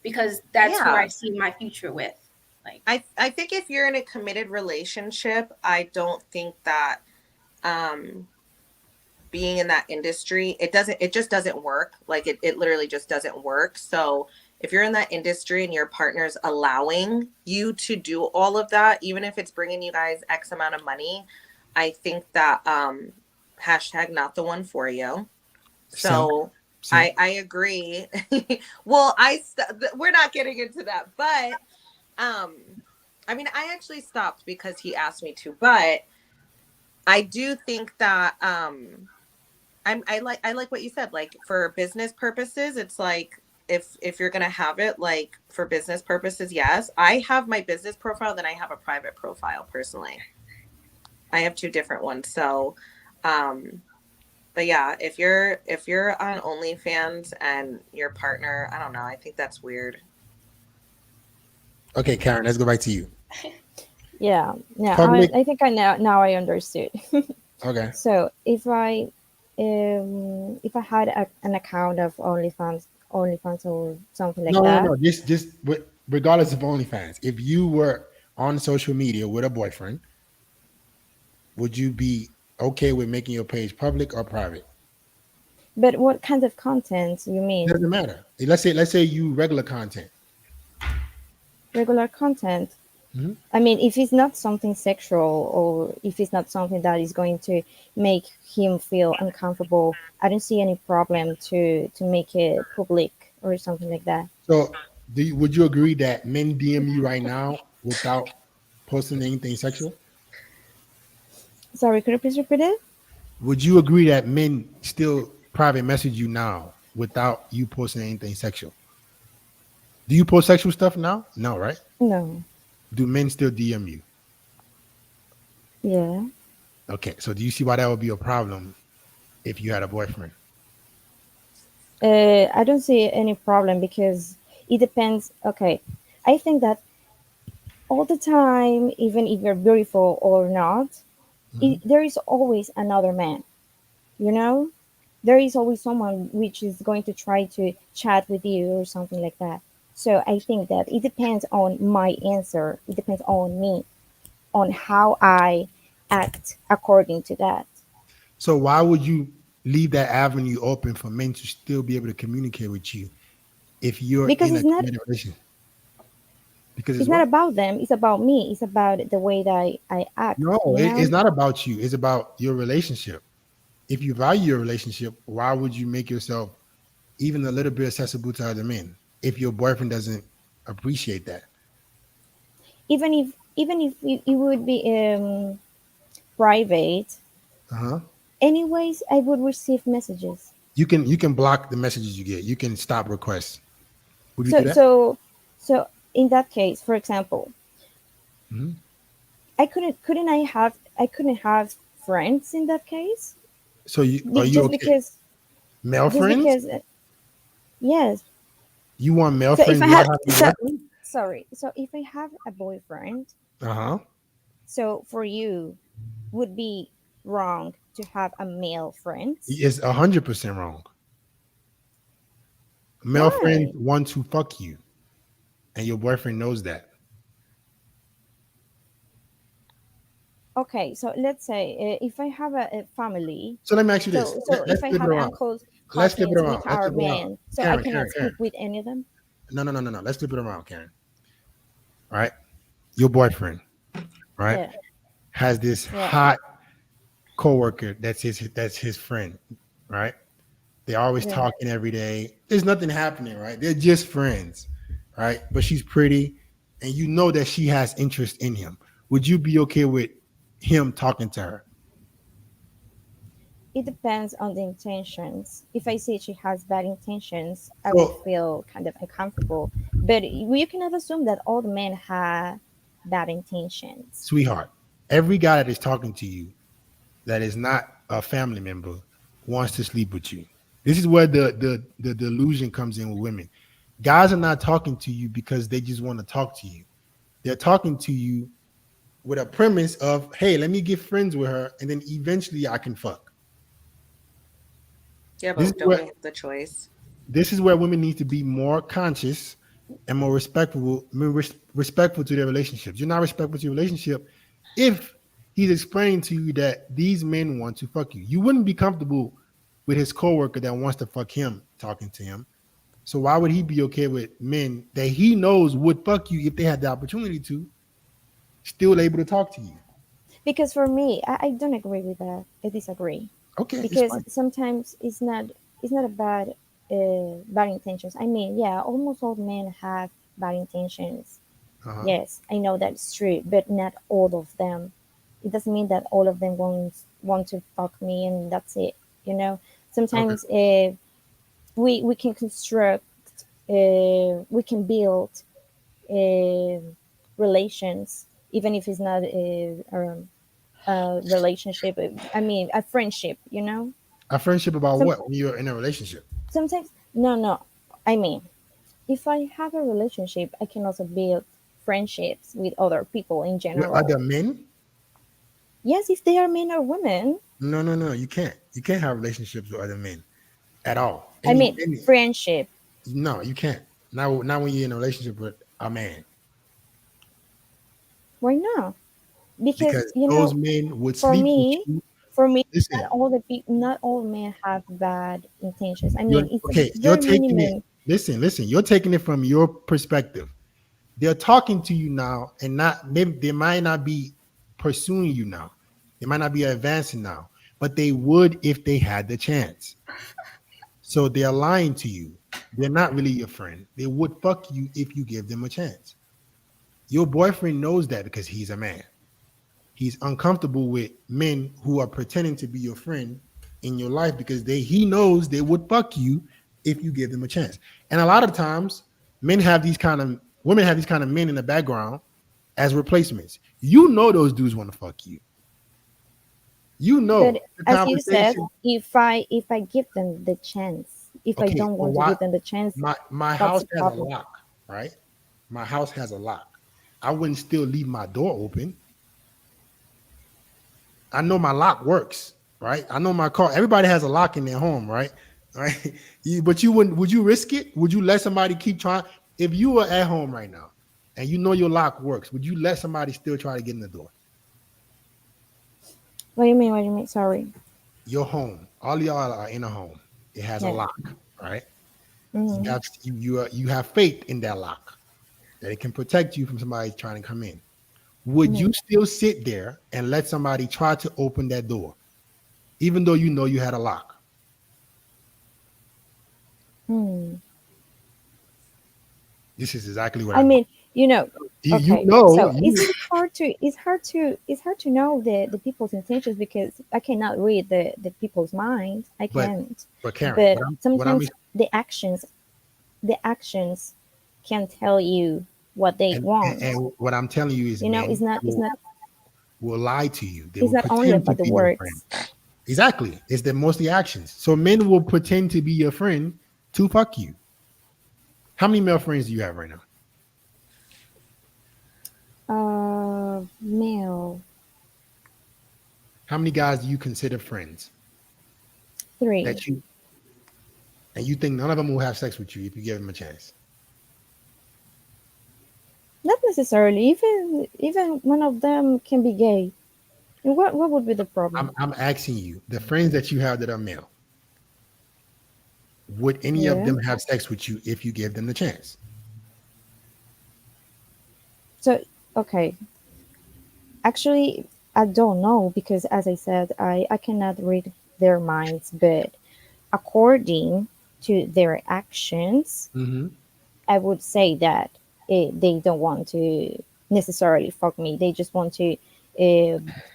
because that's who I Yeah. see my future with. Like, I think if you're in a committed relationship, I don't think that being in that industry, it just doesn't work. Like it literally just doesn't work. So if you're in that industry and your partner's allowing you to do all of that, even if it's bringing you guys X amount of money, I think that hashtag not the one for you. So Simp. I agree. Well, we're not getting into that, but I mean, I actually stopped because he asked me to, but I do think that I like what you said. Like for business purposes, it's like if you're gonna have it, like for business purposes, yes. I have my business profile, then I have a private profile personally. I have two different ones. So but yeah, if you're on OnlyFans and your partner, I don't know, I think that's weird. Okay, Karen, let's go back to you. Yeah, Public. I think I now I understood. Okay. So if I had an account of OnlyFans or something like No, no, that, no. Just regardless of OnlyFans, if you were on social media with a boyfriend, would you be okay with making your page public or private? but what kind of content you mean? Doesn't matter. Let's say you regular content. Regular content. Mhm. I mean, if it's not something sexual or if it's not something that is going to make him feel uncomfortable, I don't see any problem to make it public or something like that. So, would you agree that men DM you right now without posting anything sexual? Sorry, could you please repeat it? Would you agree that men still private message you now without you posting anything sexual? Do you post sexual stuff now? No, right? No. Do men still DM you? Yeah. Okay, so do you see why that would be a problem if you had a boyfriend? I don't see any problem because it depends. Okay. I think that all the time, even if you're beautiful or not, Mhm. there is always another man, you know? There is always someone which is going to try to chat with you or something like that. So I think that it depends on my answer. It depends on me, on how I act according to that. So why would you leave that avenue open for men to still be able to communicate with you if you're Because in a committed relationship? Because it's it's not what? about them, it's about me. It's about the way that I act, No, you it's know? not about you. It's about your relationship. If you value your relationship, why would you make yourself even a little bit accessible to other men if your boyfriend doesn't appreciate that? Even if it would be private, Uh-huh. anyways, I would receive messages. You can block the messages you get. You can stop requests. Would you do So that? so so in that case, for example, Mhm. I couldn't have friends in that case. So are you Just okay? because Male just friends? because yes. You want male So if friends I without had having a so boyfriend? sorry. So if I have a boyfriend, Uh-huh. so for you would be wrong to have a male friends. It's 100% wrong. Male friends Why? want to fuck you, and your boyfriend knows that. Okay, so let's say if I have a family, So let me ask you this. so Let's if I flip it have around. uncles, Let's flip it cousins around. which Let's are flip it around. men, so I Karen, cannot Karen, Karen. speak with any of them. No, no, no, no, no. Let's flip it around, Karen. All right. Your boyfriend, right, Yeah, has this yeah, hot coworker that's his friend, right? They're always yeah. talking every day. There's nothing happening, right? They're just friends, right? But she's pretty, and you know that she has interest in him. Would you be okay with him talking to her? It depends on the intentions. If I see she has bad intentions, I will So, feel kind of uncomfortable. But you cannot assume that all the men have bad intentions. sweetheart, every guy that is talking to you that is not a family member wants to sleep with you. This is where the delusion comes in with women. Guys are not talking to you because they just want to talk to you. They're talking to you with a premise of, hey, let me get friends with her, and then eventually I can fuck. Yeah, This is but don't where we have the choice? this is where women need to be more conscious and more respectful to their relationships. You're not respectful to your relationship if he's explaining to you that these men want to fuck you. You wouldn't be comfortable with his coworker that wants to fuck him talking to him. So why would he be okay with men that he knows would fuck you if they had the opportunity to, still able to talk to you? Because for me, I don't agree with that. I disagree. Okay, it's Because fine. sometimes it's not a bad intentions. I mean, yeah, almost all men have bad intentions. Uh-huh. Yes, I know that's true, but not all of them. It doesn't mean that all of them want to fuck me and that's it. You know, Okay. sometimes we can construct, we can build uh, relations, even if it's not a relationship. I mean, a friendship. You know, A friendship about some what when you're in a relationship? sometimes no. I mean, if I have a relationship, I can also build friendships with other people in With general. other men? Yes, if they are men or women. No, no, no. You can't. You can't have relationships with other men at all. I mean, Any friendship. no, you can't. Not when you're in a relationship with a man. Why not? Because Because you those know, men would for sleep with me, you. for me, Listen, not all men have bad intentions. I you're mean, it's a okay, you're very taking it. minimum. Listen, you're taking it from your perspective. they're talking to you now, and not maybe they might not be pursuing you now. They might not be advancing now, but they would if they had the chance. So they're lying to you. They're not really your friend. They would fuck you if you give them a chance. Your boyfriend knows that because he's a man. He's uncomfortable with men who are pretending to be your friend in your life because he knows they would fuck you if you give them a chance. And a lot of times, women have these kind of men in the background as replacements. You know those dudes want to fuck you. You know, but as you said, if I give them the chance, if I don't want to give them the chance, my house has a lock, right? My house has a lock. I wouldn't still leave my door open. I know my lock works, right? I know my car. Everybody has a lock in their home, right? Right. But you wouldn't. Would you risk it? Would you let somebody keep trying? If you were at home right now and you know your lock works, would you let somebody still try to get in the door? What do you mean? What do you mean? Sorry. Your home. All y'all are in a home. It has a lock, right? Mm-hmm. You have faith in that lock that it can protect you from somebody trying to come in. Would you still sit there and let somebody try to open that door, even though you know you had a lock? This is exactly what I mean. You know, so it's hard to know the people's intentions because I cannot read the people's minds. I can't. But Karen, sometimes the actions can tell you what they want. And what I'm telling you is, it's not will lie to you. It's not only about the words. Exactly. It's mostly actions. So men will pretend to be your friend to fuck you. How many male friends do you have right now? Male. How many guys do you consider friends? 3. And you think none of them will have sex with you if you give them a chance? Not necessarily. Even one of them can be gay. And what would be the problem? I'm asking you, the friends that you have that are male, would any of them have sex with you if you gave them the chance? So, okay. Actually, I don't know because, as I said, I cannot read their minds. But according to their actions, I would say that they don't want to necessarily fuck me. They just want to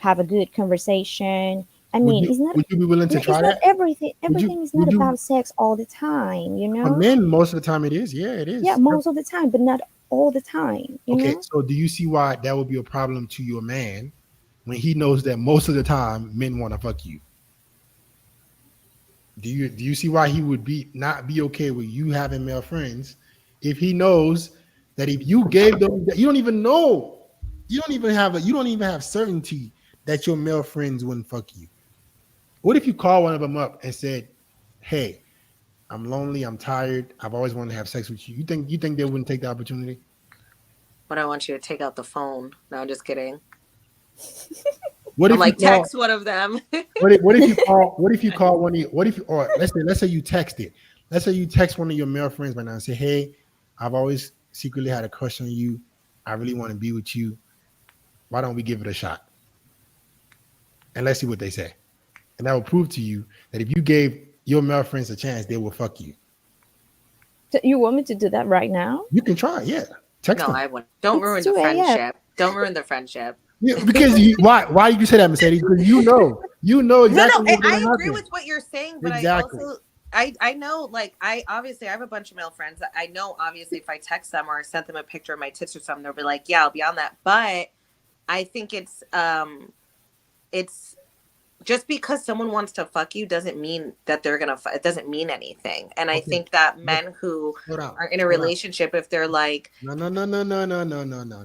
have a good conversation. I mean, it's not. Would you be willing to try that? Everything is not about sex all the time, you know. For men, most of the time it is. Yeah, it is. Yeah, most of the time, but not all the time. You know? So do you see why that would be a problem to your man when he knows that most of the time men want to fuck you? Do you see why he would not be okay with you having male friends if he knows that if you gave them, you don't even have certainty that your male friends wouldn't fuck you? What if you call one of them up and said, "Hey, I'm lonely, I'm tired, I've always wanted to have sex with you." You think they wouldn't take the opportunity? But I want you to take out the phone. No, I'm just kidding. What if text one of them? What if you call one of you? Or let's say you text it. Let's say you text one of your male friends right now and say, "Hey, I've always secretly had a crush on you. I really want to be with you. Why don't we give it a shot?" And let's see what they say. And that will prove to you that if you gave your male friends a chance, they will fuck you. So you want me to do that right now? You can try, yeah. Text them. I wouldn't. Don't ruin the friendship. Don't ruin the friendship. Yeah, because why you say that, Mercedes? Because you know exactly. No, and I agree with what you're saying, but exactly. I know, like, I have a bunch of male friends that I know, obviously, if I text them or I sent them a picture of my tits or something, they'll be like, yeah, I'll be on that. But I think it's just because someone wants to fuck you doesn't mean that they're gonna. It doesn't mean anything. And I think that men who are in a relationship, if they're like, no,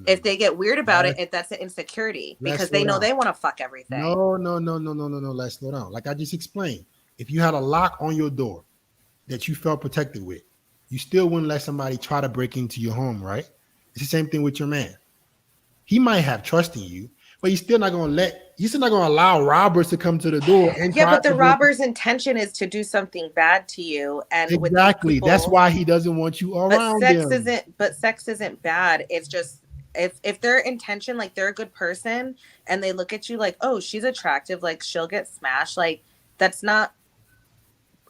if they get weird about it, that's an insecurity because they know they want to fuck everything. No. Let's slow down. Like I just explained, if you had a lock on your door that you felt protected with, you still wouldn't let somebody try to break into your home, right? It's the same thing with your man. He might have trust in you, but he's still not gonna let You're still not gonna allow robbers to come to the door and Yeah, try but the to do- robber's intention is to do something bad to you, and with these exactly. That's people- why he doesn't want you around them. But sex isn't bad. It's just if their intention, like they're a good person, and they look at you like, oh, she's attractive, like she'll get smashed. Like that's not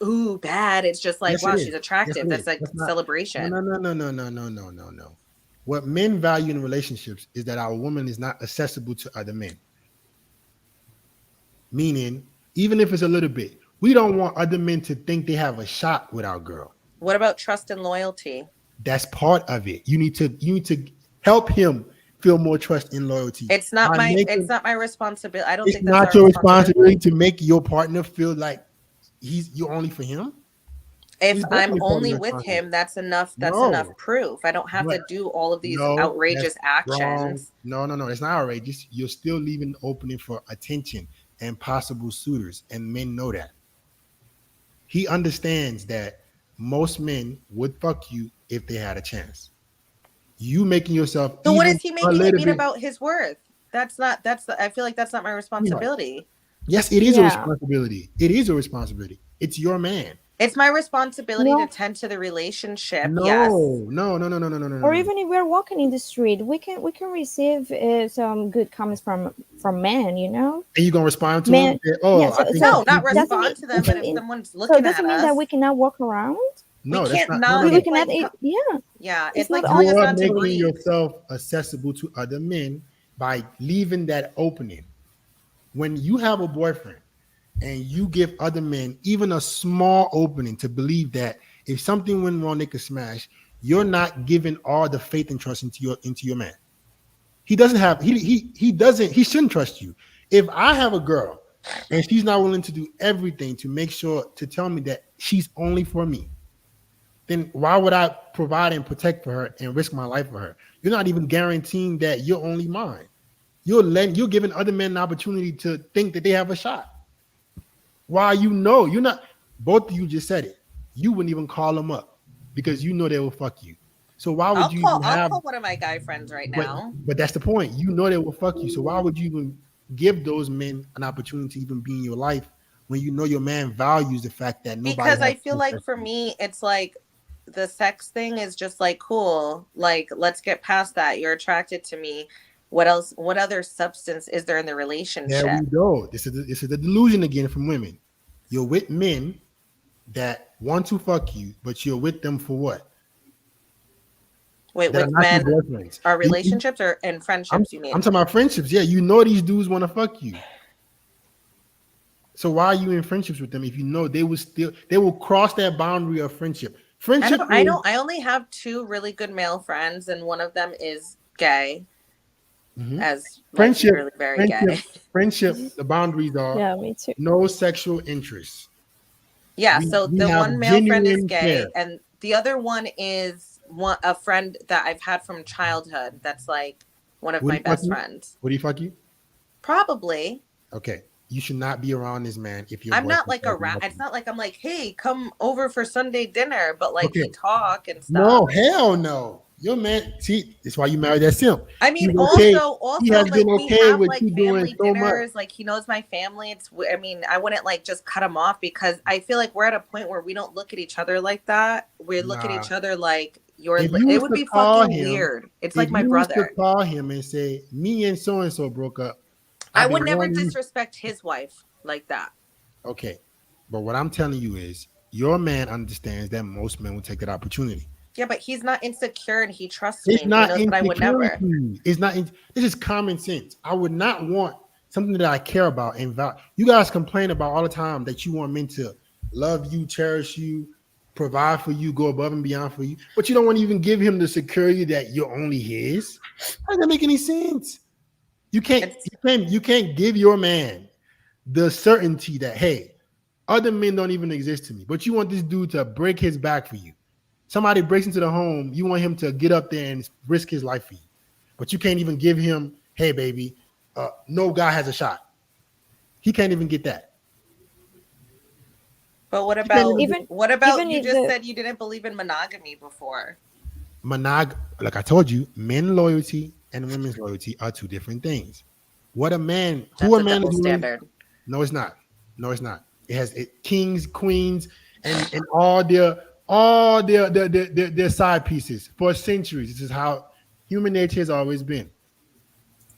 ooh bad. It's just like Yes, wow, it she's is. attractive. Yes, it That's is. like That's not- celebration. No. What men value in relationships is that our woman is not accessible to other men. Meaning, even if it's a little bit, we don't want other men to think they have a shot with our girl. What about trust and loyalty? That's part of it. You need to help him feel more trust and loyalty. It's not By my making- it's not my responsibility. I don't It's think that's not our your responsibility to make your partner feel like you're only for him. If He's I'm definitely part of only your with responsibility. him, that's enough. That's No. enough proof. I don't have to But- do all of these No, outrageous that's wrong. actions. No. It's not outrageous. You're still leaving the opening for attention and possible suitors, and men know that. He understands that most men would fuck you if they had a chance. You making yourself. So what even is he a making it little mean bit- about his worth? I feel like that's not my responsibility. Yes, it is a Yeah. responsibility. It is a responsibility. It's your man. It's my responsibility No. to tend to the relationship. No, Yes. no. Or even if we're walking in the street, we can receive some good comments from men, you know. And you gonna respond to Man, him? Say, oh, yeah, I think No, you- not doesn't respond mean- to them, but doesn't if mean- someone's So looking it doesn't at mean us, that we cannot walk around. No, we that's can't not. not- We It's cannot. like- Yeah. yeah, It's it's like not telling us You are not to making breathe. yourself accessible to other men by leaving that opening. When you have a boyfriend and you give other men even a small opening to believe that if something went wrong, they could smash, you're not giving all the faith and trust into your man. He doesn't have he shouldn't trust you. If I have a girl and she's not willing to do everything to make sure to tell me that she's only for me, then why would I provide and protect for her and risk my life for her? You're not even guaranteeing that you're only mine. You're giving other men an opportunity to think that they have a shot. Why you're not, both of you just said it. You wouldn't even call them up because you know they will fuck you. So why would you even I'll have? call one of my guy friends right now. But that's the point. You know they will fuck you. So why would you even give those men an opportunity to even be in your life when you know your man values the fact that nobody? Because I has feel like for me, it's like the sex thing is just like cool. Like, let's get past that. You're attracted to me. What else? What other substance is there in the relationship? There we go. This is the delusion again from women. You're with men that want to fuck you, but you're with them for what? Wait, That are with not men, your boyfriends. are relationships or and I'm friendships? You mean? talking about friendships. Yeah, you know these dudes want to fuck you. So why are you in friendships with them if you know they will cross that boundary of friendship? Friendship. I only have two really good male friends, and one of them is gay. Mhm. As like, Friendship, really very gay. friendship. The boundaries are Yeah, me too. no sexual interest. Yeah, We- so we the have one male friend is genuine gay, care. and the other one is a friend that I've had from childhood. That's like one of Would my he fuck best you? friends. Would he fuck you? Probably. Okay, you should not be around this man if you're. I'm not like around. It's not like I'm like, hey, come over for Sunday dinner, but like we Okay. talk and stuff. No, hell no. Your man. See, that's why you married that simp. I mean, He's okay. also, He has like been we okay have with like you doing family so much. dinners. Like he knows my family. I mean, I wouldn't like just cut him off because I feel like we're at a point where we don't look at each other like that. We look at Nah. each other like you're. If you It was would to be call fucking him- weird. It's If like my you was to brother. call him and say, "Me and so and so broke up." I I've would been never wanting you- disrespect his wife like that. Okay, but what I'm telling you is, your man understands that most men will take that opportunity. Yeah, but he's not insecure and he trusts me. It's And not he knows that I would never. insecurity. It's not. This is common sense. I would not want something that I care about and value. You guys complain about all the time that you want men to love you, cherish you, provide for you, go above and beyond for you, but you don't want to even give him the security that you're only his. How does that make any sense? You can't. You can't give your man the certainty that, hey, other men don't even exist to me, but you want this dude to break his back for you. Somebody breaks into the home, you want him to get up there and risk his life for you, but you can't even give him, hey, baby, no guy has a shot. He can't even get that. But what can't about even- what about even you if just the- said you didn't believe in monogamy before? Like I told you, men loyalty and women's loyalty are two different things. What a man, That's who a a man double is willing. standard. No, it's not. No, it's not. It has kings, queens, and all their side pieces for centuries. This is how human nature has always been.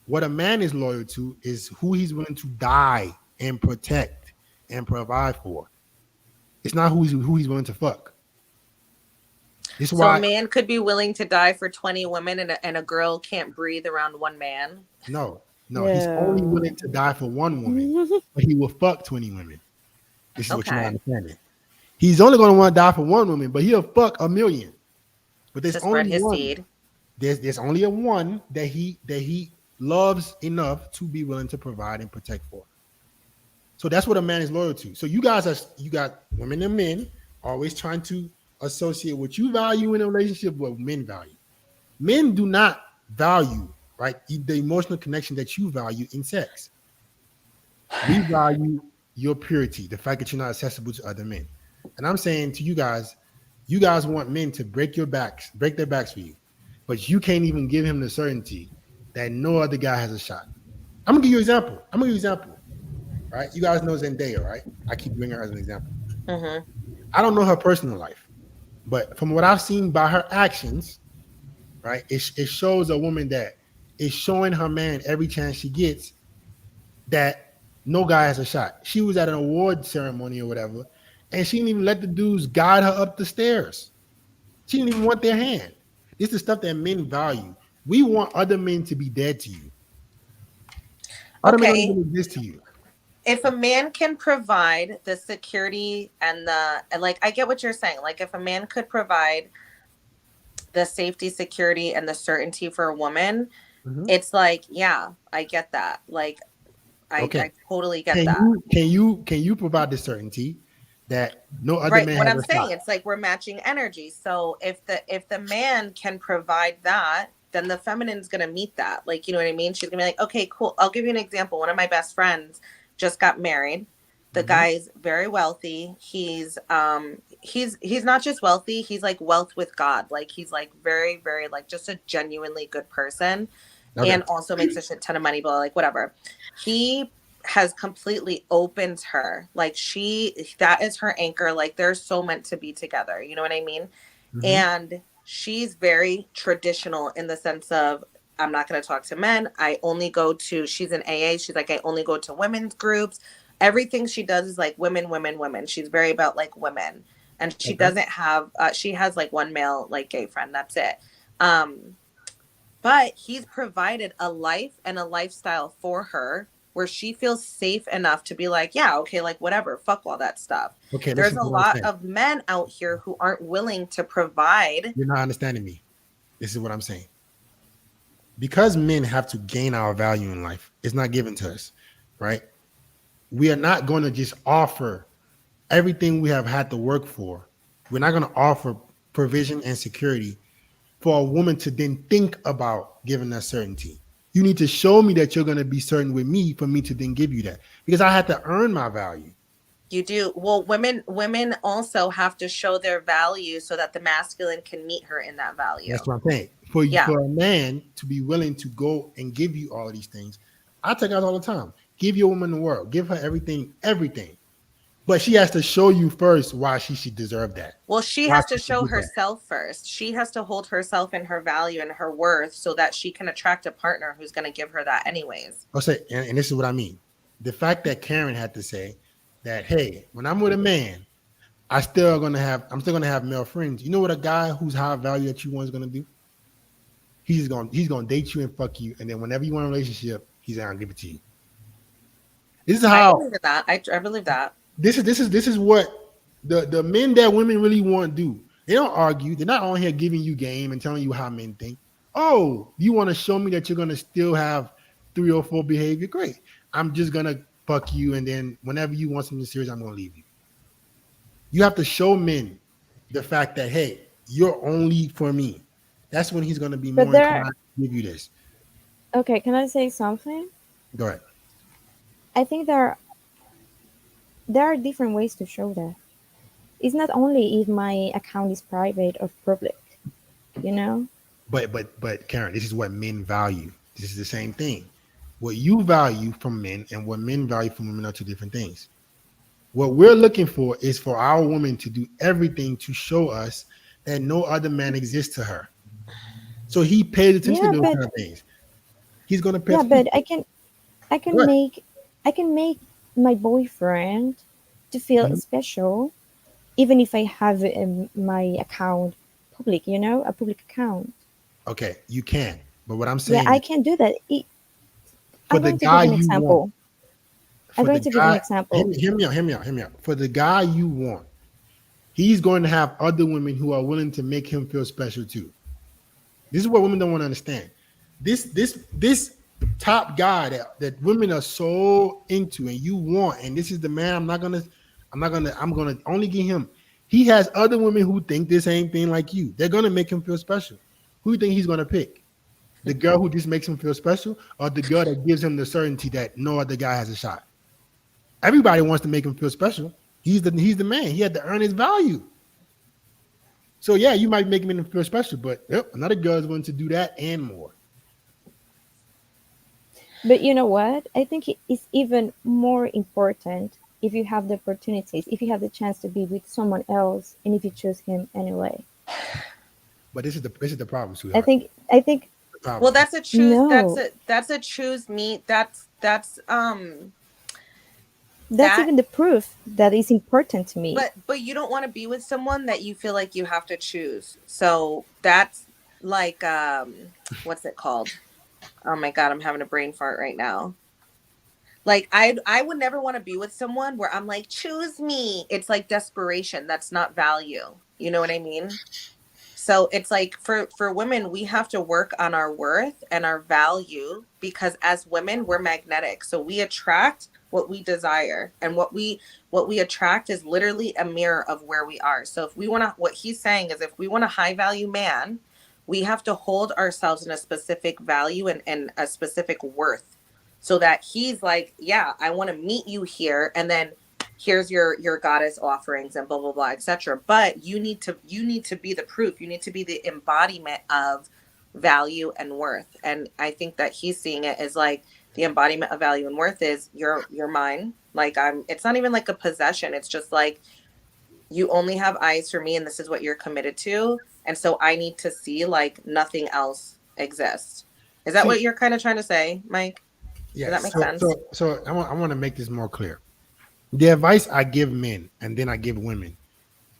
What a man is loyal to is who he's willing to die and protect and provide for. It's not who he's willing to fuck. This is So a why man could be willing to die for 20 women and a girl can't breathe around one man. no, he's only willing to die for one woman, but he will fuck 20 women. This is what you're not Okay. understanding. He's only going to want to die for one woman, but he'll fuck a million. But there's To spread only his one. seed. There's only a one that he loves enough to be willing to provide and protect for. So that's what a man is loyal to. So you got women and men always trying to associate what you value in a relationship with what men value. Men do not value, right, the emotional connection that you value in sex. We value your purity, the fact that you're not accessible to other men. And I'm saying to you guys want men to break their backs for you, but you can't even give him the certainty that no other guy has a shot. I'm gonna give you an example. Right? You guys know Zendaya, right? I keep bringing her as an example. Mm-hmm. I don't know her personal life, but from what I've seen by her actions, right, it shows a woman that is showing her man every chance she gets that no guy has a shot. She was at an award ceremony or whatever, and she didn't even let the dudes guide her up the stairs. She didn't even want their hand. This is stuff that men value. We want other men to be dead to you. Other men don't Okay. even exist to you. If a man can provide the security and like, I get what you're saying. Like, if a man could provide the safety, security, and the certainty for a woman, it's like, yeah, I get that. Like, I totally get that. Can you provide the certainty that no other man What has I'm a saying, shot? it's like we're matching energy. So if the man can provide that, then the feminine's gonna meet that. Like, you know what I mean? She's gonna be like, okay, cool. I'll give you an example. One of my best friends just got married. The guy's very wealthy. He's not just wealthy, he's like wealth with God. Like, he's like very, very, like, just a genuinely good person. Okay. And also makes a shit ton of money, but like, whatever. He has completely opened her. Like, that is her anchor. Like, they're so meant to be together. You know what I mean? And she's very traditional in the sense of, I'm not going to talk to men. She's an AA. She's like, I only go to women's groups. Everything she does is like women, women, women. She's very about like women. And she doesn't have, she has like one male, like, gay friend. That's it. But he's provided a life and a lifestyle for her where she feels safe enough to be like, yeah, okay, like, whatever, fuck all that stuff. Okay, there's a lot of men out here who aren't willing to provide. You're not understanding me. This is what I'm saying. Because men have to gain our value in life, it's not given to us, right? We are not going to just offer everything we have had to work for. We're not going to offer provision and security for a woman to then think about giving us certainty. You need to show me that you're going to be certain with me for me to then give you that, because I had to earn my value. You do. Well, women also have to show their value so that the masculine can meet her in that value. That's what I'm saying. For a man to be willing to go and give you all of these things, I tell guys all the time, give your woman the world, give her everything. But she has to show you first why she should deserve that. Well, she has to show herself first. She has to hold herself and her value and her worth so that she can attract a partner who's going to give her that anyways. I'll say, and this is what I mean. The fact that Karen had to say that, hey, when I'm with a man, I'm still gonna have male friends. You know what a guy who's high value that you want is gonna do? He's gonna date you and fuck you, and then whenever you want a relationship, he's gonna give it to you. This is how I believe that. I believe that. This is what the men that women really want to do. They don't argue. They're not on here giving you game and telling you how men think. Oh, you want to show me that you're gonna still have 3 or 4 behavior? Great. I'm just gonna fuck you, and then whenever you want something serious, I'm gonna leave you. You have to show men the fact that, hey, you're only for me. That's when he's gonna be more inclined to give you this. Okay, can I say something? Go ahead. I think there are different ways to show that. It's not only if my account is private or public, you know? But Karen, this is what men value. This is the same thing. What you value from men and what men value from women are two different things. What we're looking for is for our woman to do everything to show us that no other man exists to her. So he pays attention Yeah, to those but kind of things. He's gonna pay yeah, attention. but I can What? make I can make my boyfriend to feel Mhm. special even if I have my account public, a public account. Okay, you can. But what I'm Yeah, saying I is can do that. for I'm the going to give guy an you want, example. I'm for the going to give an guy, example. hear me out, hear me out, hear me out. For the guy you want, he's going to have other women who are willing to make him feel special too. This is what women don't want to understand. This top guy that women are so into and you want, and this is the man. I'm gonna only get him. He has other women who think the same thing like you. They're gonna make him feel special. Who do you think he's gonna pick? The girl who just makes him feel special, or the girl that gives him the certainty that no other guy has a shot? Everybody wants to make him feel special. He's the man. He had to earn his value. So yeah, you might make him feel special, but yep, another girl is going to do that and more. But you know what? I think it's even more important if you have the opportunities, if you have the chance to be with someone else, and if you choose him anyway. But this is the problem, I sweetheart. think I think The problem. Well, that's a choose. no, That's a choose me. That's that's that. even the proof that is important to me. But you don't want to be with someone that you feel like you have to choose. So that's like what's it called? Oh my god, I'm having a brain fart right now. Like I would never want to be with someone where I'm like, choose me. It's like desperation. That's not value. You know what I mean? So it's like for women, we have to work on our worth and our value because as women, we're magnetic. So we attract what we desire, and what we attract is literally a mirror of where we are. So if we want to, what he's saying is if we want a high value man, we have to hold ourselves in a specific value and a specific worth so that he's like, yeah, I want to meet you here, and then here's your goddess offerings and blah blah blah, etc. But you need to be the proof. You need to be the embodiment of value and worth. And I think that he's seeing it as like the embodiment of value and worth is you're mine. Like it's not even like a possession. It's just like you only have eyes for me and this is what you're committed to. And so I need to see like nothing else exists. Is that See, what you're kind of trying to say, Mike? Does that yes. make So sense? so so I want to make this more clear. The advice I give men and then I give women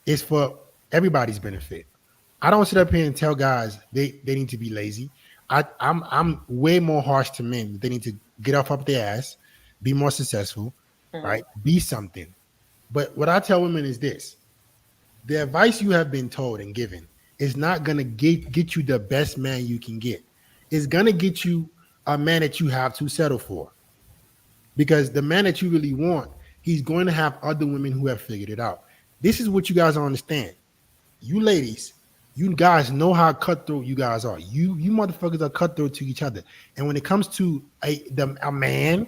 is for everybody's benefit. I don't sit up here and tell guys they need to be lazy. I'm way more harsh to men. They need to get off up their ass, be more successful, Mm-hmm. right? Be something. But what I tell women is this: the advice you have been told and given is not gonna get you the best man you can get. It's gonna get you a man that you have to settle for. Because the man that you really want, he's going to have other women who have figured it out. This is what you guys don't understand. You ladies, you guys know how cutthroat you guys are. You motherfuckers are cutthroat to each other. And when it comes to a man,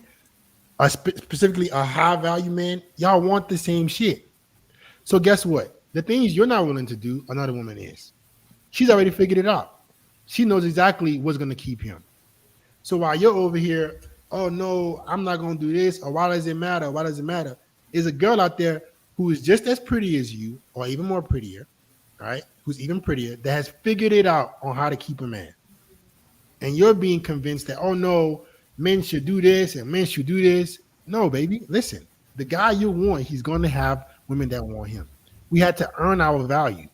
specifically a high value man, y'all want the same shit. So guess what? The things you're not willing to do, another woman is. She's already figured it out. She knows exactly what's going to keep him. So while you're over here, oh no, I'm not gonna do this, or why does it matter? Why does it matter? There's a girl out there who is just as pretty as you, or even more prettier, right? Who's even prettier, that has figured it out on how to keep a man. And you're being convinced that, oh no, men should do this and men should do this. No, baby, listen. The guy you want, he's gonna have women that want him. We had to earn our value.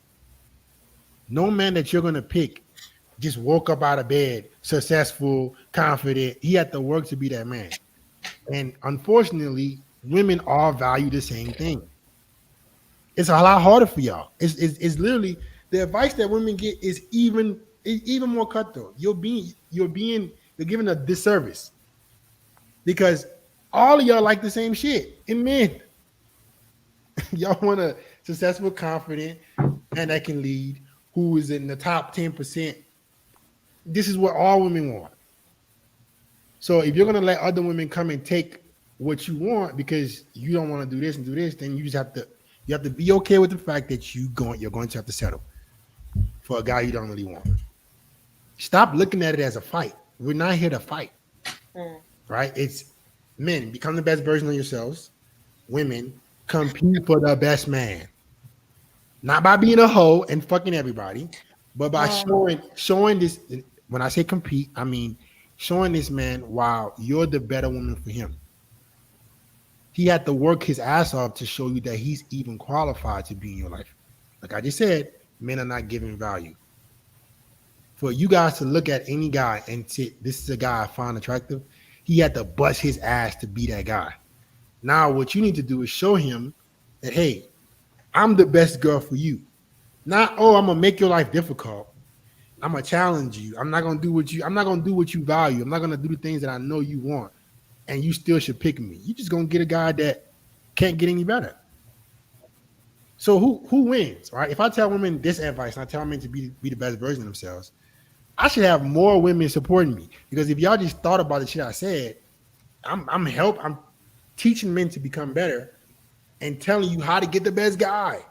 No man that you're gonna pick just woke up out of bed, successful, confident. He had to work to be that man. And unfortunately, women all value the same thing. It's a lot harder for y'all. It's literally the advice that women get is even more cutthroat. You're giving a disservice because all of y'all like the same shit. And men, y'all want a successful, confident man that can lead, who is in the top 10%. This is what all women want. So if you're gonna let other women come and take what you want because you don't want to do this and do this, then you have to be okay with the fact that you're going to have to settle for a guy you don't really want. Stop looking at it as a fight. We're not here to fight. Mm. right? It's men, become the best version of yourselves. Women, compete for the best man. Not by being a hoe and fucking everybody, but by showing this. When I say compete, I mean showing this man, wow, you're the better woman for him. He had to work his ass off to show you that he's even qualified to be in your life. Like I just said, men are not giving value. For you guys to look at any guy and say, this is a guy I find attractive, he had to bust his ass to be that guy. Now, what you need to do is show him that, hey, I'm the best girl for you. Not, oh, I'm gonna make your life difficult. I'm gonna challenge you. I'm not gonna do what you value. I'm not gonna do the things that I know you want. And you still should pick me. You just gonna get a guy that can't get any better. So who wins, right? If I tell women this advice and I tell men to be the best version of themselves, I should have more women supporting me. Because if y'all just thought about the shit I said, I'm teaching men to become better and telling you how to get the best guy.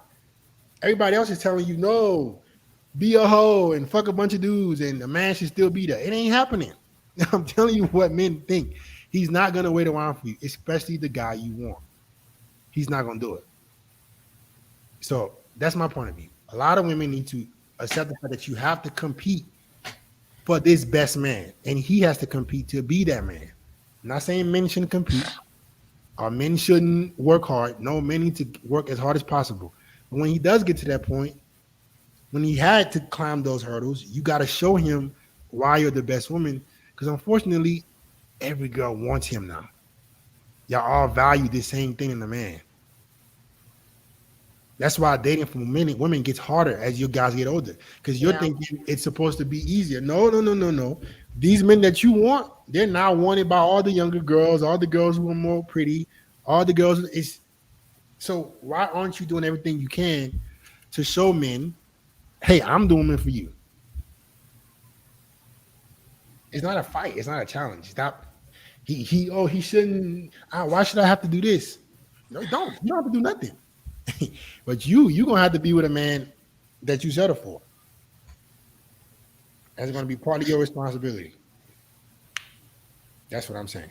Everybody else is telling you, no, be a hoe and fuck a bunch of dudes and a man should still be there. It ain't happening. I'm telling you what men think. He's not going to wait around for you, especially the guy you want. He's not going to do it. So that's my point of view. A lot of women need to accept the fact that you have to compete for this best man, and he has to compete to be that man. I'm not saying men shouldn't compete or men shouldn't work hard. No, men need to work as hard as possible. But when he does get to that point, when he had to climb those hurdles, you got to show him why you're the best woman. Because unfortunately, every girl wants him now. Y'all all value the same thing in a man. That's why dating for women gets harder as you guys get older. Because you're thinking it's supposed to be easier. No. These men that you want, they're now wanted by all the younger girls, all the girls who are more pretty, all the girls. So why aren't you doing everything you can to show men, hey, I'm the woman for you? It's not a fight. It's not a challenge. Stop. He shouldn't. Why should I have to do this? No, don't. You don't have to do nothing. But you're gonna have to be with a man that you settle for. That's gonna be part of your responsibility. That's what I'm saying.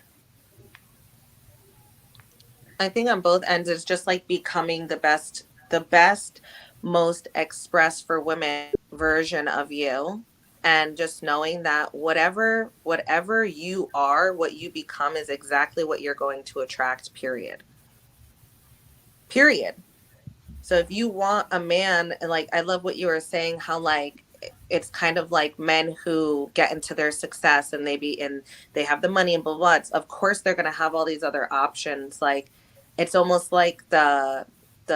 I think on both ends, it's just like becoming the best, most expressed for women version of you. And just knowing that whatever you are, what you become is exactly what you're going to attract, period. So if you want a man, like, I love what you were saying, how like it's kind of like men who get into their success and they have the money and blah, blah, blah. Of course they're going to have all these other options. Like, it's almost like the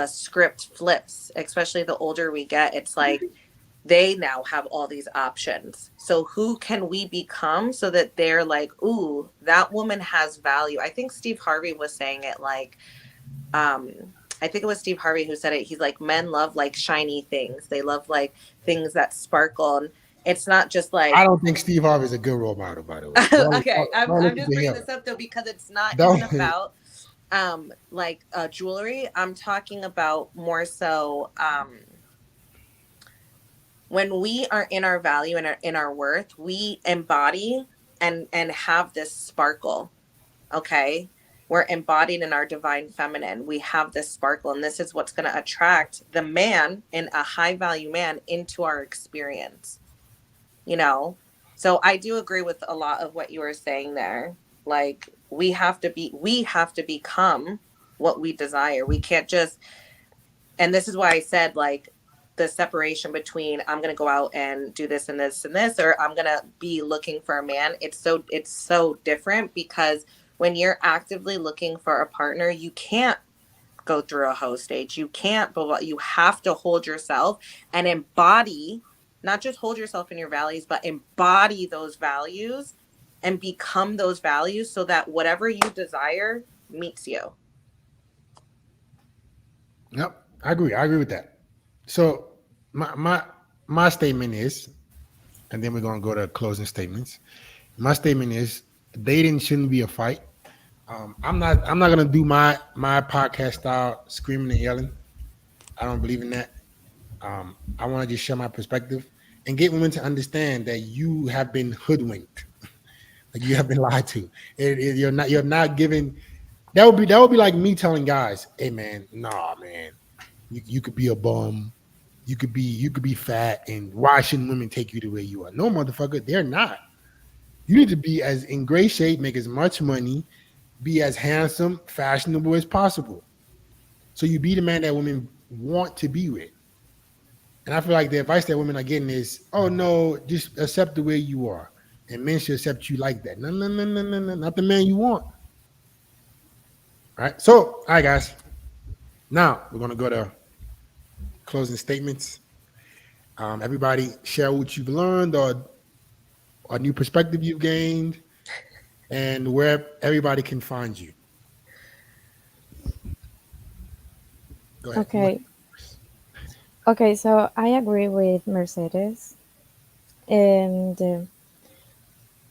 script flips, especially the older we get. It's like they now have all these options. So who can we become so that they're like, ooh, that woman has value. I think Steve Harvey was saying it like, I think it was Steve Harvey who said it. He's like, men love like shiny things. They love like things that sparkle. And it's not just like, I don't think Steve Harvey is a good role model, by the way. Okay, I'm just bringing this up though because it's not even about like jewelry. I'm talking about more so when we are in our value and in our worth, we embody and have this sparkle. Okay, we're embodied in our divine feminine. We have this sparkle, and this is what's going to attract the man, and a high value man, into our experience. You know, so I do agree with a lot of what you were saying there. Like, we have to become what we desire. We can't just, and this is why I said like the separation between I'm going to go out and do this and this and this, or I'm going to be looking for a man. It's so different, because when you're actively looking for a partner, you can't go through a hoe stage. You can't, but you have to hold yourself and embody, not just hold yourself in your values, but embody those values and become those values so that whatever you desire meets you. Yep, I agree with that. So my statement is, and then we're gonna go to closing statements. My statement is, dating shouldn't be a fight. I'm not gonna do my podcast style screaming and yelling. I don't believe in that. I want to just share my perspective and get women to understand that you have been hoodwinked Like you have been lied to. You're not giving. That would be like me telling guys, hey man, nah man, you could be a bum, you could be fat, and why shouldn't women take you the way you are? No motherfucker, they're not. You need to be as in great shape, make as much money, be as handsome, fashionable as possible. So you be the man that women want to be with. And I feel like the advice that women are getting is, oh no, just accept the way you are. And men should accept you like that. No, no, no, no, no, no, not the man you want. All right. So, all right, guys. Now we're gonna go to closing statements. Everybody share what you've learned or a new perspective you've gained and where everybody can find you. Go ahead. Okay. Okay, so I agree with Mercedes, and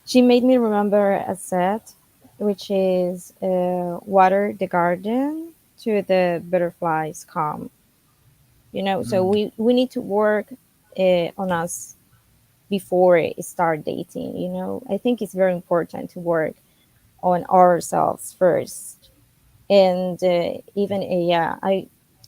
she made me remember a set, which is water the garden to the butterflies come. So Mm, we need to work on us before start dating. I think it's very important to work on ourselves first. And even yeah, I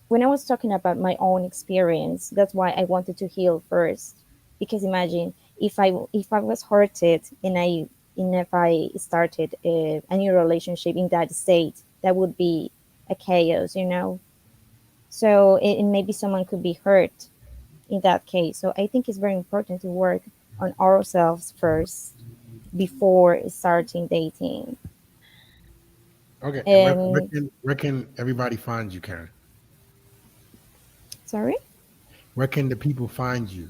when I was talking about my own experience, that's why I wanted to heal first. Because imagine if I was hurted and if I started a new relationship in that state, that would be a chaos. So and maybe someone could be hurt in that case. So I think it's very important to work on ourselves first before starting dating. okay. And And where can everybody find you, Karen? sorry. Where can the people find you?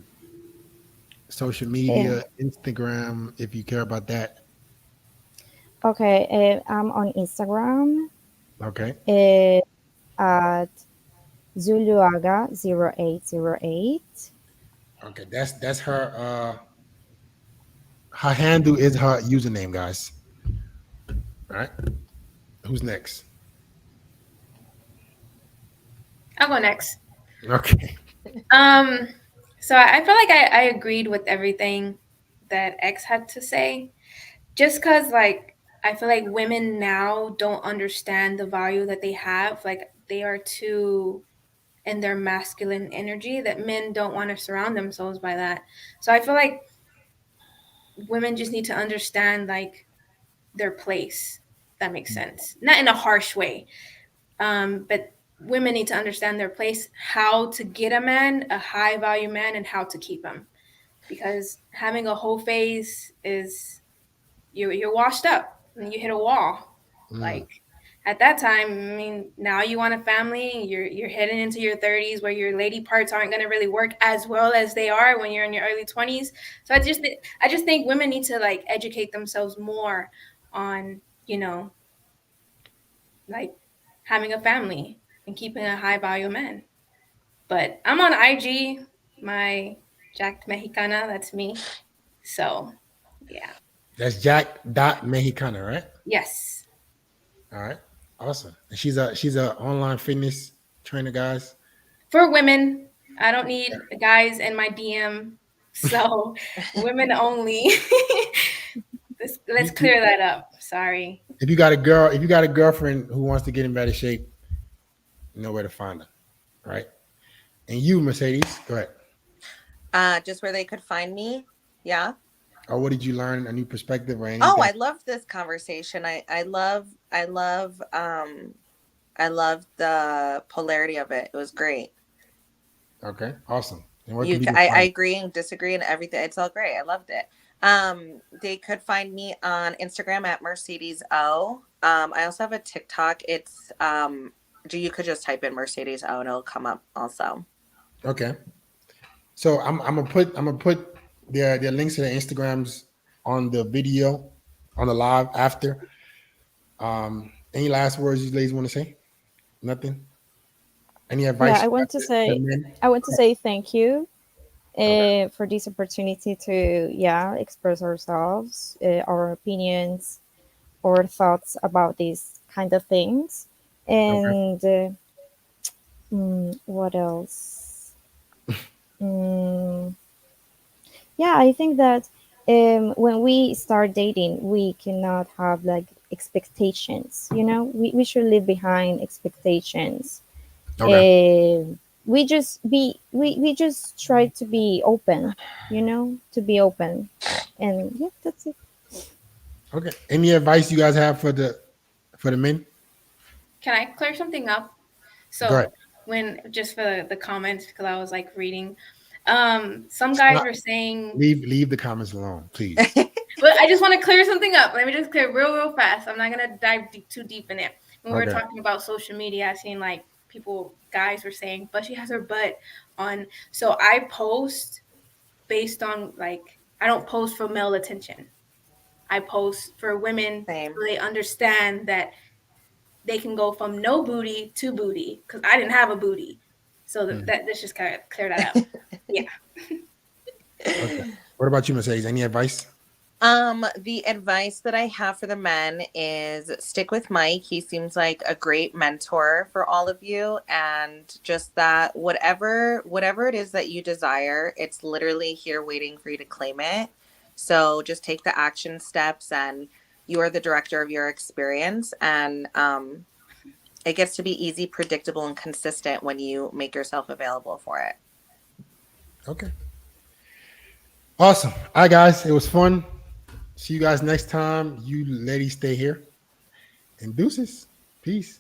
Social Yeah. media, Instagram, if you care about that. Okay. I'm on Instagram Okay. uh, at Zuluaga0808. Okay. That's her her handle is her username, guys. All right. Who's next? I'll go next. Okay. Um, so I feel like I agreed with everything that X had to say. Just because, like, I feel like women now don't understand the value that they have. Like, they are too in their masculine energy that men don't want to surround themselves by that. So I feel like women just need to understand, like, their place. If that makes sense. Not in a harsh way, but women need to understand their place, how to get a man, a high value man, and how to keep him. Because having a whole face is you're washed up and you hit a wall. Mm, Like at that time, I mean, now you want a family. You're heading into your 30s where your lady parts aren't going to really work as well as they are when you're in your early 20s. So I just think women need to like educate themselves more on like having a family and keeping a high value man. But I'm on IG, my Jack Mexicana, that's me. So yeah. that's Jack dot Mexicana, right? Yes. All right. Awesome. And she's a online fitness trainer, guys. For women, I don't need guys in my DM. So women only. Let's You, you, clear that up. Sorry. if you got a girlfriend who wants to get in better shape, you know where to find her. All right. And you, Mercedes, go ahead. Just where they could find me. Yeah. Or what did you learn? A new perspective or Oh, anything? I love this conversation. I love the polarity of it. It was great. Okay. Awesome. And where can people I find agree and disagree and everything. It's all great. I loved it. They could find me on Instagram at Mercedes O. I also have a TikTok. It's you could just type in Mercedes O and it'll come up also. you? Okay. So I'm gonna put their links to their Instagrams on the video on the live after. Any last words you ladies want to say? Nothing. Any Yeah, advice I you want got to to say men? I want to say thank you Okay. for this opportunity to express ourselves, our opinions, our thoughts about these kind of things. Okay. And what else? Mm, yeah, I think that when we start dating, we cannot have like expectations. You know, we should leave behind expectations. Okay. We just try to be open. You know, to be open, and yeah, that's it. Okay. Any advice you guys have for the men? Can I clear something up? Go ahead. So when just for the comments, because I was like reading, some guys Stop. were saying, Leave the comments alone, please. but I just want to clear something up. Let me just clear real fast. I'm not gonna dive too deep in it. When we were Okay. talking about social media, I seen like guys were saying, but she has her butt on. So I post based on like, I don't post for male attention. I post for women so Same. they understand that they can go from no booty to booty, because I didn't have a booty. So let's just kind of clear that up. Yeah. Okay. What about you, Mercedes? Any advice? The advice that I have for the men is stick with Mike. He seems like a great mentor for all of you, and just that whatever it is that you desire, it's literally here waiting for you to claim it. So just take the action steps, and you are the director of your experience, and it gets to be easy, predictable, and consistent when you make yourself available for it. Okay. Awesome. All right, guys. It was fun. See you guys next time. You ladies stay here. And deuces. Peace.